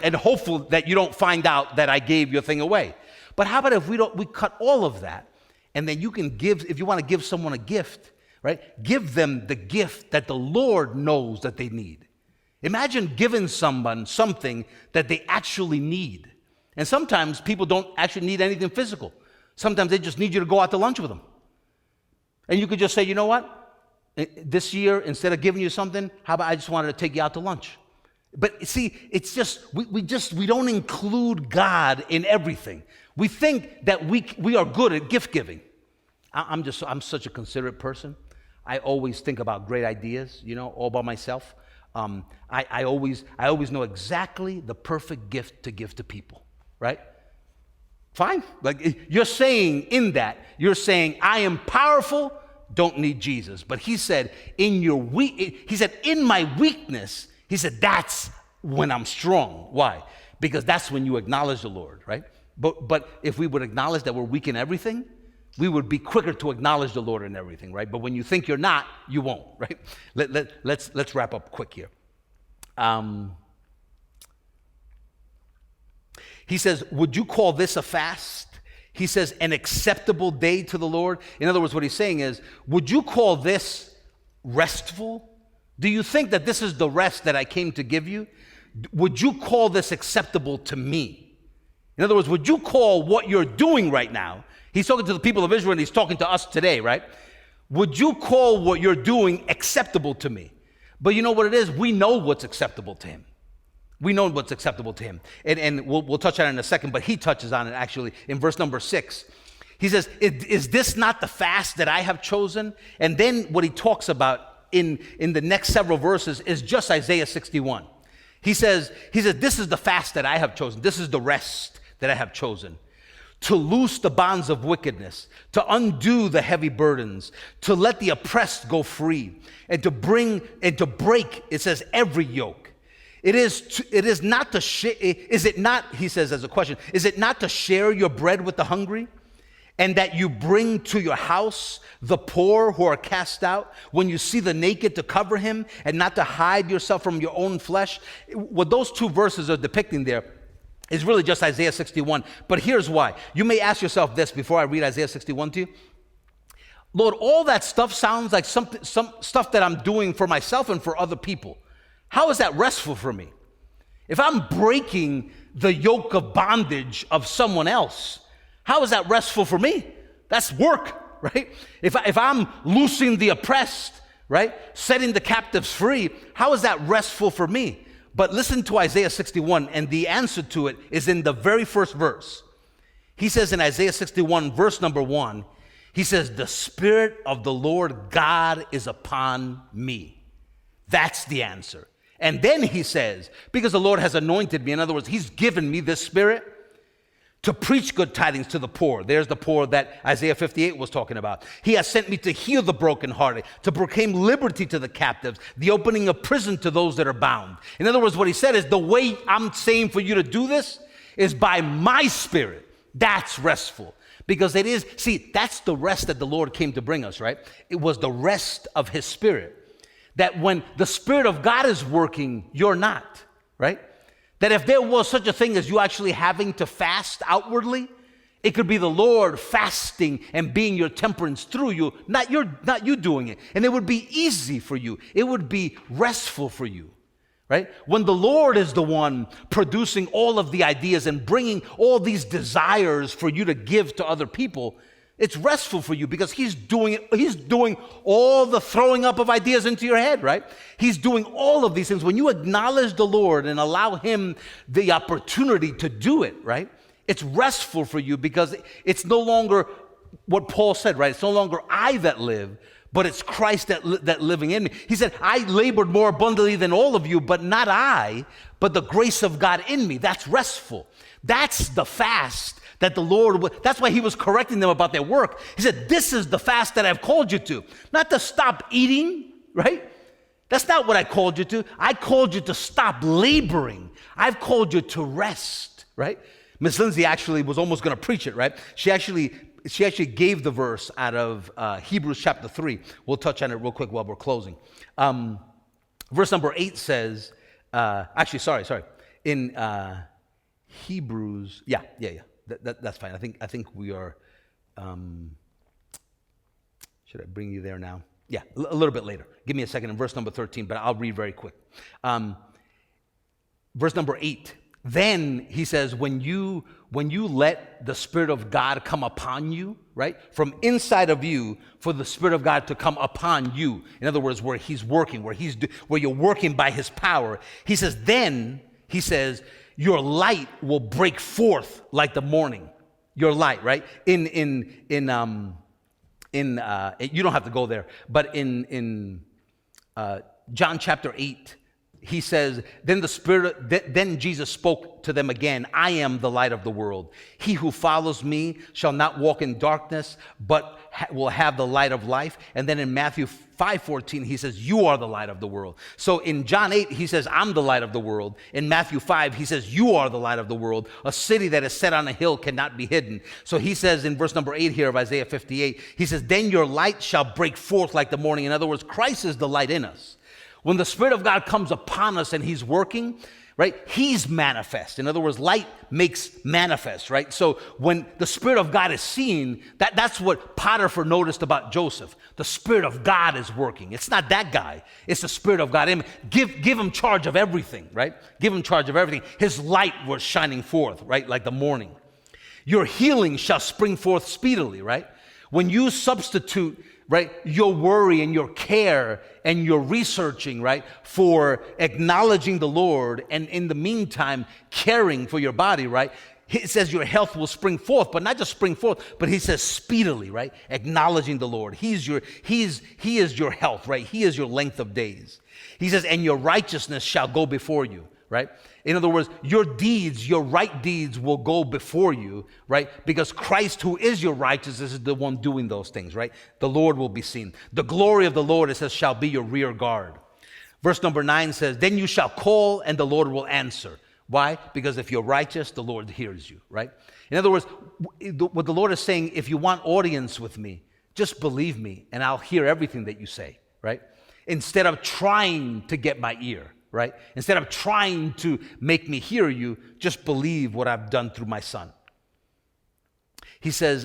and hopeful that you don't find out that I gave your thing away. But how about if we cut all of that, and then you can give, if you want to give someone a gift, right? Give them the gift that the Lord knows that they need. Imagine giving someone something that they actually need. And sometimes people don't actually need anything physical. Sometimes they just need you to go out to lunch with them. And you could just say, you know what? This year, instead of giving you something, how about I just wanted to take you out to lunch? But see, it's just, we don't include God in everything. We think that we are good at gift giving. I'm such a considerate person. I always think about great ideas, all by myself. I always know exactly the perfect gift to give to people, right? Fine. Like you're saying in that, you're saying, I am powerful, don't need Jesus. But he said, in my weakness, he said, that's when I'm strong. Why? Because that's when you acknowledge the Lord, right? But if we would acknowledge that we're weak in everything, we would be quicker to acknowledge the Lord in everything, right? But when you think you're not, you won't, right? Let's wrap up quick here. He says, would you call this a fast? He says, an acceptable day to the Lord. In other words, what he's saying is, would you call this restful? Do you think that this is the rest that I came to give you? Would you call this acceptable to me? In other words, would you call what you're doing right now? He's talking to the people of Israel and he's talking to us today, right? Would you call what you're doing acceptable to me? But you know what it is? We know what's acceptable to him. We know what's acceptable to him. And we'll touch on it in a second, but he touches on it actually in verse number 6. He says, is this not the fast that I have chosen? And then what he talks about in the next several verses is just Isaiah 61. He says, this is the fast that I have chosen. This is the rest that I have chosen. To loose the bonds of wickedness, to undo the heavy burdens, to let the oppressed go free, and to break, it says, every yoke. It is not to share, is it not, he says as a question, is it not to share your bread with the hungry? And that you bring to your house the poor who are cast out, when you see the naked to cover him, and not to hide yourself from your own flesh? What those 2 verses are depicting there is really just Isaiah 61. But here's why. You may ask yourself this before I read Isaiah 61 to you. Lord, all that stuff sounds like some stuff that I'm doing for myself and for other people. How is that restful for me? If I'm breaking the yoke of bondage of someone else, how is that restful for me? That's work, right? If I'm loosing the oppressed, right, setting the captives free, how is that restful for me? But listen to Isaiah 61, and the answer to it is in the very first verse. He says in Isaiah 61, verse number 1, He says, the Spirit of the Lord God is upon me. That's the answer. And then he says, because the Lord has anointed me, in other words, he's given me this Spirit to preach good tidings to the poor. There's the poor that Isaiah 58 was talking about. He has sent me to heal the brokenhearted, to proclaim liberty to the captives, the opening of prison to those that are bound. In other words, what he said is, the way I'm saying for you to do this is by my Spirit. That's restful. Because it is, see, that's the rest that the Lord came to bring us, right? It was the rest of his Spirit. That when the Spirit of God is working, you're not, right? That if there was such a thing as you actually having to fast outwardly, it could be the Lord fasting and being your temperance through you, not you doing it. And it would be easy for you. It would be restful for you, right? When the Lord is the one producing all of the ideas and bringing all these desires for you to give to other people, it's restful for you because he's doing all the throwing up of ideas into your head, right? He's doing all of these things. When you acknowledge the Lord and allow him the opportunity to do it, right? It's restful for you because it's no longer what Paul said, right? It's no longer I that live, but it's Christ that living in me. He said, I labored more abundantly than all of you, but not I, but the grace of God in me. That's restful. That's the fast that the Lord, that's why he was correcting them about their work. He said, this is the fast that I've called you to. Not to stop eating, right? That's not what I called you to. I called you to stop laboring. I've called you to rest, right? Miss Lindsay actually was almost going to preach it, right? She actually gave the verse out of Hebrews chapter 3. We'll touch on it real quick while we're closing. Verse number 8 says, in Hebrews, yeah. That's fine. I think we are, should I bring you there now? Yeah, a little bit later. Give me a second in verse number 13, but I'll read very quick. Verse number 8. Then he says, when you let the Spirit of God come upon you, right? From inside of you, for the Spirit of God to come upon you. In other words, where he's working, where you're working by his power. He says, your light will break forth like the morning. Your light, right? You don't have to go there, but in John chapter 8, he says, then Jesus spoke to them again, I am the light of the world. He who follows me shall not walk in darkness, but will have the light of life. And then in Matthew 5:14, he says, you are the light of the world. So in John 8, he says, I'm the light of the world. In Matthew 5, he says, you are the light of the world. A city that is set on a hill cannot be hidden. So he says in verse number 8 here of Isaiah 58, he says, then your light shall break forth like the morning. In other words, Christ is the light in us. When the Spirit of God comes upon us and he's working, right, he's manifest. In other words, light makes manifest, right? So when the Spirit of God is seen, that's what Potiphar noticed about Joseph. The Spirit of God is working. It's not that guy. It's the Spirit of God in him. Give him charge of everything, right? Give him charge of everything. His light was shining forth, right, like the morning. Your healing shall spring forth speedily, right? When you substitute, right, your worry and your care and your researching, right, for acknowledging the Lord and in the meantime caring for your body, right, it says your health will spring forth, but not just spring forth, but he says speedily, right, acknowledging the Lord. He is your health, right? He is your length of days. He says, and your righteousness shall go before you, right? In other words, your deeds, your right deeds will go before you, right? Because Christ, who is your righteousness, is the one doing those things, right? The Lord will be seen. The glory of the Lord, it says, shall be your rear guard. Verse number 9 says, then you shall call and the Lord will answer. Why? Because if you're righteous, the Lord hears you, right? In other words, what the Lord is saying, if you want audience with me, just believe me and I'll hear everything that you say, right? Instead of trying to get my ear. Right? Instead of trying to make me hear you, just believe what I've done through my Son. He said,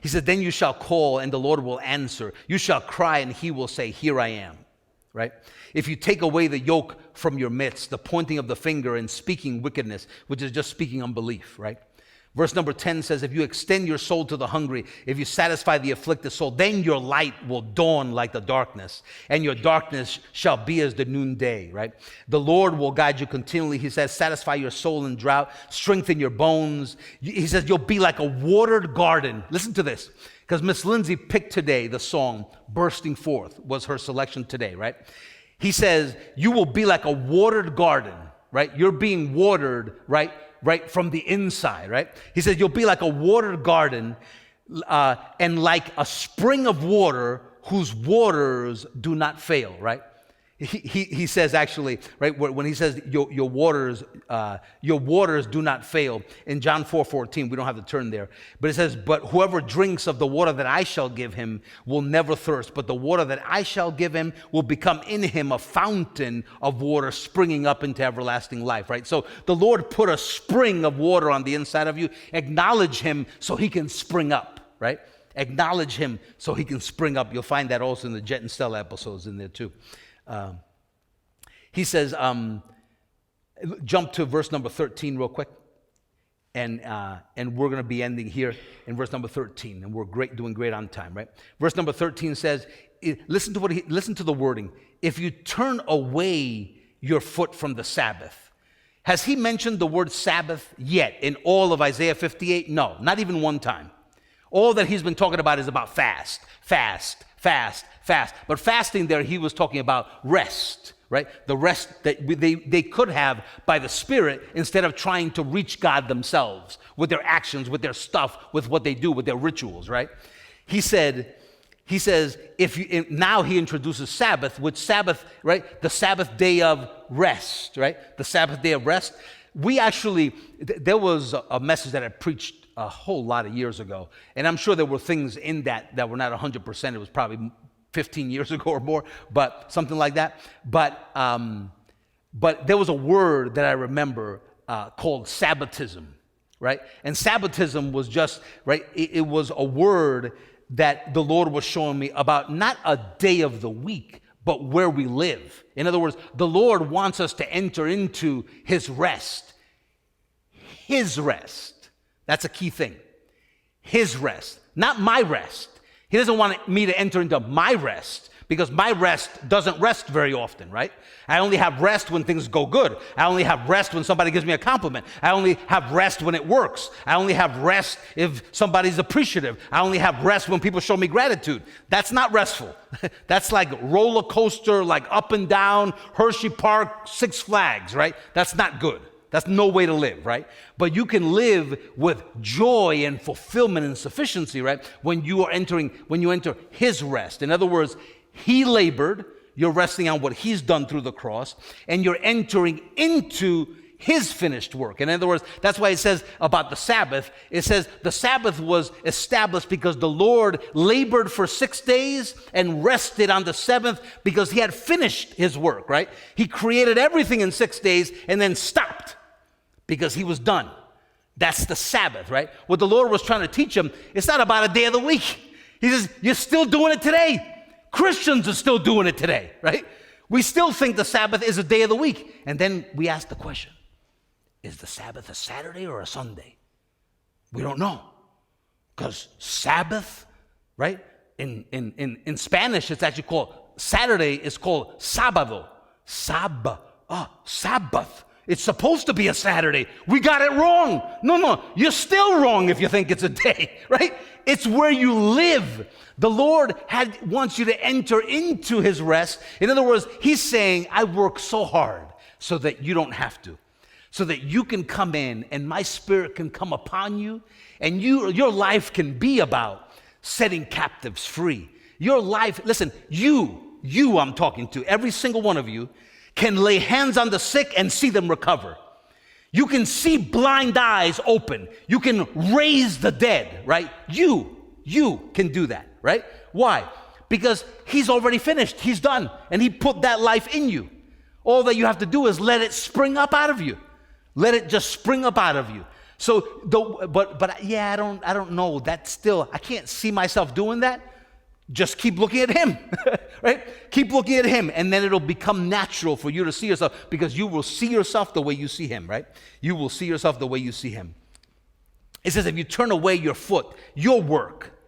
then you shall call and the Lord will answer. You shall cry and he will say, here I am. Right? If you take away the yoke from your midst, the pointing of the finger and speaking wickedness, which is just speaking unbelief, right? Verse number 10 says, if you extend your soul to the hungry, if you satisfy the afflicted soul, then your light will dawn like the darkness, and your darkness shall be as the noonday, right? The Lord will guide you continually. He says, satisfy your soul in drought, strengthen your bones. He says, you'll be like a watered garden. Listen to this. because Miss Lindsay picked today the song Bursting Forth was her selection today, right? He says, you will be like a watered garden, right? You're being watered, right from the inside, right? He says, you'll be like a watered garden and like a spring of water whose waters do not fail, right? He says actually, right, when he says your waters do not fail, in John 4:14, we don't have to turn there, but it says, but whoever drinks of the water that I shall give him will never thirst, but the water that I shall give him will become in him a fountain of water springing up into everlasting life, right? So the Lord put a spring of water on the inside of you. Acknowledge him so he can spring up, right? Acknowledge him so he can spring up. You'll find that also in the Jet and Stella episodes in there too. He says, jump to verse number 13 real quick, and we're going to be ending here in verse number 13, and we're doing great on time, right? Verse number 13 says, listen to the wording. If you turn away your foot from the Sabbath. Has he mentioned the word Sabbath yet in all of Isaiah 58? No, not even one time. All that he's been talking about is about fast. But fasting there, he was talking about rest, right? The rest that they could have by the Spirit instead of trying to reach God themselves with their actions, with their stuff, with what they do, with their rituals, right? He says, now he introduces Sabbath, which Sabbath, right? The Sabbath day of rest, right? The Sabbath day of rest. There was a message that I preached a whole lot of years ago, and I'm sure there were things in that were not 100%. It was probably 15 years ago or more, but something like that. But there was a word that I remember called Sabbatism, right? And Sabbatism was just, right, it was a word that the Lord was showing me about not a day of the week, but where we live. In other words, the Lord wants us to enter into his rest. His rest. That's a key thing. His rest, not my rest. He doesn't want me to enter into my rest because my rest doesn't rest very often, right? I only have rest when things go good. I only have rest when somebody gives me a compliment. I only have rest when it works. I only have rest if somebody's appreciative. I only have rest when people show me gratitude. That's not restful. That's like roller coaster, like up and down, Hershey Park, Six Flags, right? That's not good. That's no way to live, right? But you can live with joy and fulfillment and sufficiency, right? When you enter his rest. In other words, he labored, you're resting on what he's done through the cross, and you're entering into his finished work. In other words, that's why it says about the Sabbath, it says the Sabbath was established because the Lord labored for 6 days and rested on the seventh because he had finished his work, right? He created everything in 6 days and then stopped because he was done. That's the Sabbath, right? What the Lord was trying to teach him, it's not about a day of the week. He says, you're still doing it today. Christians are still doing it today, right? We still think the Sabbath is a day of the week. And then we ask the question, is the Sabbath a Saturday or a Sunday? We don't know. Because Sabbath, right? In Spanish, it's actually called, Saturday is called sábado. Sabbath. It's supposed to be a Saturday. We got it wrong. No, you're still wrong if you think it's a day, right? It's where you live. The Lord wants you to enter into his rest. In other words, he's saying, I work so hard so that you don't have to, so that you can come in and my Spirit can come upon you and your life can be about setting captives free. Your life, listen, you I'm talking to, every single one of you, can lay hands on the sick and see them recover. You can see blind eyes open. You can raise the dead, right? You can do that, right? Why? Because he's already finished. He's done. And he put that life in you. All that you have to do is let it spring up out of you. Let it just spring up out of you. So, but yeah, I don't know. That still, I can't see myself doing that. Just keep looking at him, right? Keep looking at him, and then it'll become natural for you to see yourself because you will see yourself the way you see him, right? You will see yourself the way you see him. It says if you turn away your foot, your work,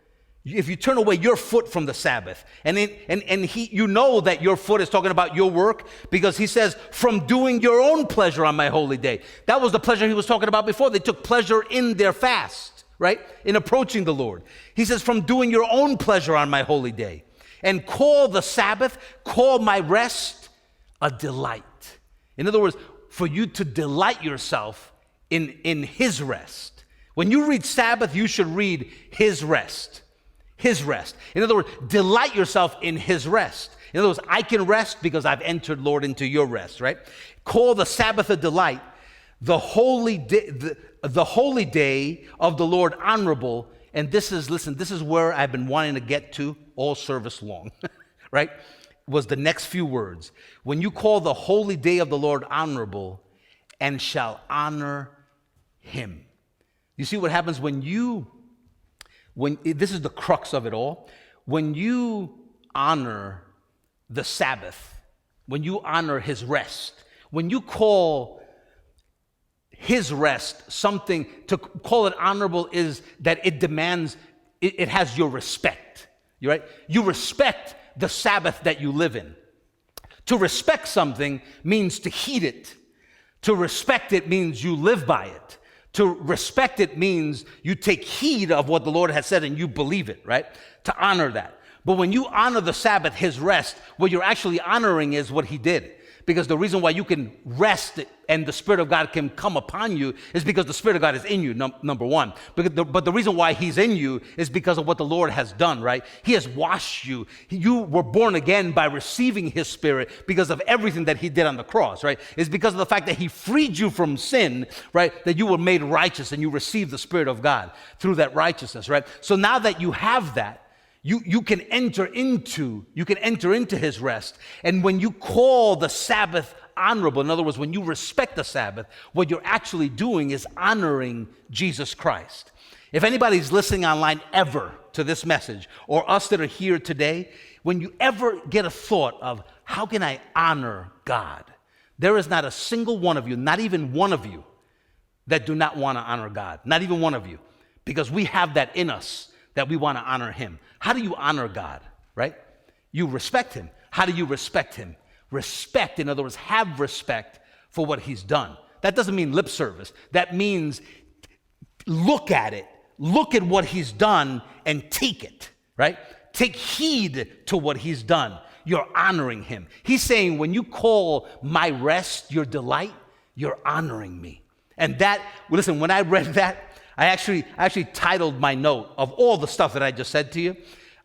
if you turn away your foot from the Sabbath, you know that your foot is talking about your work because he says from doing your own pleasure on my holy day. That was the pleasure he was talking about before. They took pleasure in their fast, right? In approaching the Lord. He says, from doing your own pleasure on my holy day. And call the Sabbath, call my rest a delight. In other words, for you to delight yourself in his rest. When you read Sabbath, you should read his rest. His rest. In other words, delight yourself in his rest. In other words, I can rest because I've entered, Lord, into your rest, right? Call the Sabbath a delight, the holy day, the holy day of the Lord honorable. And this is where I've been wanting to get to all service long, right? Was the next few words. When you call the holy day of the Lord honorable, and shall honor him. You see what happens when this is the crux of it all. When you honor the Sabbath, when you honor his rest, when you call his rest something, to call it honorable is that it demands, it has your respect, right? You respect the Sabbath that you live in. To respect something means to heed it. To respect it means you live by it. To respect it means you take heed of what the Lord has said and you believe it, right? To honor that. But when you honor the Sabbath, his rest, what you're actually honoring is what he did. Because the reason why you can rest and the Spirit of God can come upon you is because the Spirit of God is in you, number one. But the reason why he's in you is because of what the Lord has done, right? He has washed you. You were born again by receiving his Spirit because of everything that he did on the cross, right? It's because of the fact that he freed you from sin, right? That you were made righteous and you received the Spirit of God through that righteousness, right? So now that you have that, you can enter into his rest. And when you call the Sabbath honorable, in other words, when you respect the Sabbath, what you're actually doing is honoring Jesus Christ. If anybody's listening online ever to this message, or us that are here today, when you ever get a thought of how can I honor God, there is not a single one of you, not even one of you, that do not want to honor God. Not even one of you. Because we have that in us, that we want to honor him. How do you honor God, right? You respect him. How do you respect him? Respect, in other words, have respect for what he's done. That doesn't mean lip service. That means look at it. Look at what he's done and take it, right? Take heed to what he's done. You're honoring him. He's saying, when you call my rest your delight, you're honoring me. And that, listen, when I read that, I actually titled my note of all the stuff that I just said to you.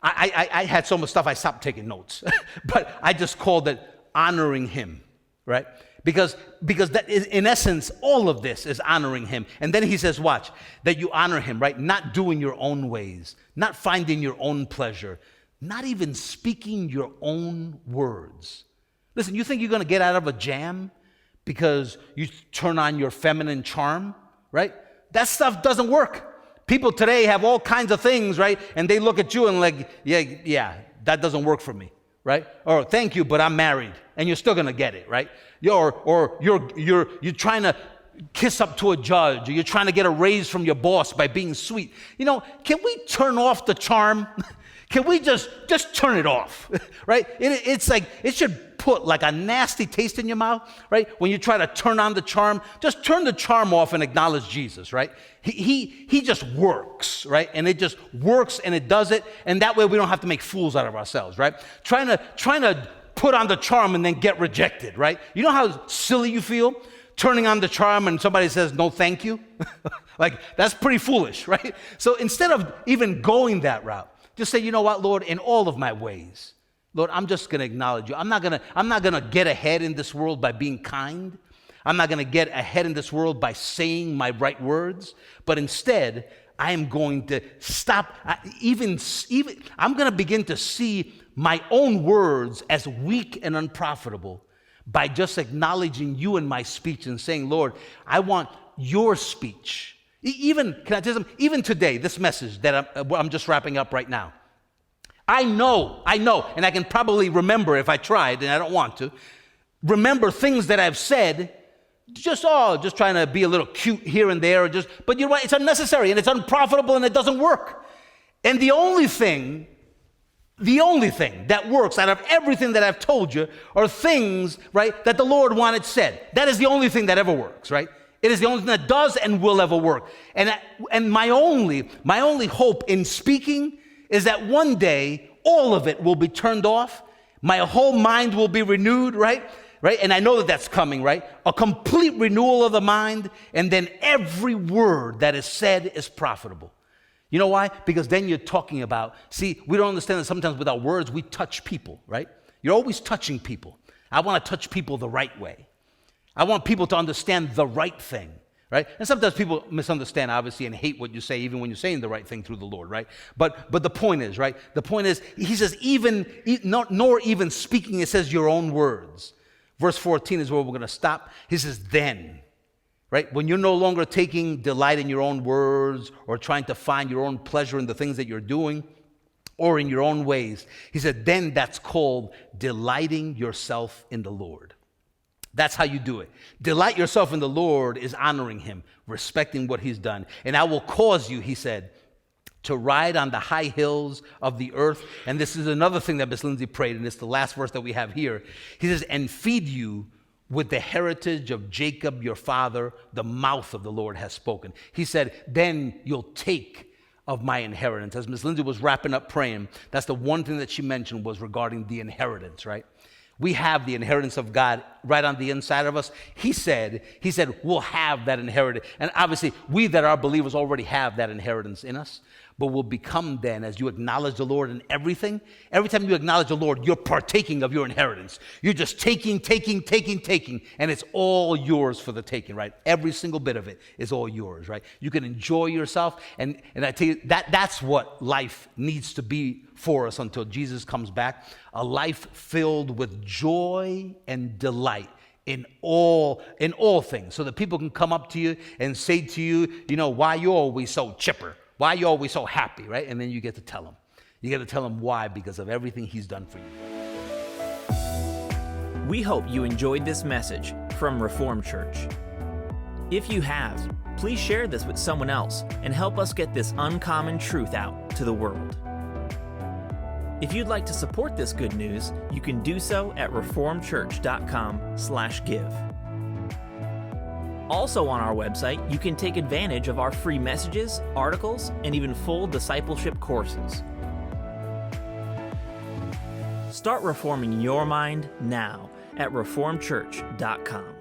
I had so much stuff I stopped taking notes, but I just called it honoring him, right? Because that is, in essence, all of this is honoring him. And then he says, watch, that you honor him, right? Not doing your own ways, not finding your own pleasure, not even speaking your own words. Listen, you think you're going to get out of a jam because you turn on your feminine charm, right? That stuff doesn't work. People today have all kinds of things, right? And they look at you and like, yeah, that doesn't work for me, right? Or thank you, but I'm married, and you're still gonna get it, right? Or you're trying to kiss up to a judge, or you're trying to get a raise from your boss by being sweet. You know, can we turn off the charm? Can we just turn it off, right? It's like, it should put like a nasty taste in your mouth, right? When you try to turn on the charm, just turn the charm off and acknowledge Jesus, right? He just works, right? And it just works and it does it. And that way we don't have to make fools out of ourselves, right? Trying to put on the charm and then get rejected, right? You know how silly you feel turning on the charm and somebody says, no, thank you? Like, that's pretty foolish, right? So instead of even going that route, just say, you know what, Lord, in all of my ways, Lord, I'm just going to acknowledge you. I'm not going to get ahead in this world by being kind. I'm not going to get ahead in this world by saying my right words, but instead, I am going to stop. I'm going to begin to see my own words as weak and unprofitable by just acknowledging you in my speech and saying, Lord, I want your speech. Even, can I tell you something? Even today, this message that I'm just wrapping up right now, I know, and I can probably remember if I tried, and I don't want to, remember things that I've said, just trying to be a little cute here and there, but you're right, it's unnecessary, and it's unprofitable, and it doesn't work. And the only thing that works out of everything that I've told you are things, right, that the Lord wanted said. That is the only thing that ever works, right? It is the only thing that does and will ever work. And my only hope in speaking is that one day all of it will be turned off. My whole mind will be renewed, right? And I know that that's coming, right? A complete renewal of the mind, and then every word that is said is profitable. You know why? Because then you're talking about, see, we don't understand that sometimes with our words we touch people, right? You're always touching people. I want to touch people the right way. I want people to understand the right thing, right? And sometimes people misunderstand, obviously, and hate what you say, even when you're saying the right thing through the Lord, right? But the point is, right? The point is, he says, nor even speaking, it says your own words. Verse 14 is where we're going to stop. He says, then, right? When you're no longer taking delight in your own words or trying to find your own pleasure in the things that you're doing or in your own ways, he said, then that's called delighting yourself in the Lord. That's how you do it. Delight yourself in the Lord is honoring him, respecting what he's done. And I will cause you, he said, to ride on the high hills of the earth. And this is another thing that Miss Lindsay prayed, and it's the last verse that we have here. He says, and feed you with the heritage of Jacob your father, the mouth of the Lord has spoken. He said, then you'll take of my inheritance. As Miss Lindsay was wrapping up praying, that's the one thing that she mentioned was regarding the inheritance, right? We have the inheritance of God right on the inside of us. He said, we'll have that inheritance. And obviously, we that are believers already have that inheritance in us. But will become then, as you acknowledge the Lord in everything, every time you acknowledge the Lord, you're partaking of your inheritance. You're just taking, and it's all yours for the taking, right? Every single bit of it is all yours, right? You can enjoy yourself, and I tell you, that's what life needs to be for us until Jesus comes back. A life filled with joy and delight in all things, so that people can come up to you and say to you, why you're always so chipper? Why are you always so happy, right? And then you get to tell him. You get to tell him why, because of everything he's done for you. We hope you enjoyed this message from Reformed Church. If you have, please share this with someone else and help us get this uncommon truth out to the world. If you'd like to support this good news, you can do so at reformedchurch.com/give. Also on our website, you can take advantage of our free messages, articles, and even full discipleship courses. Start reforming your mind now at reformedchurch.com.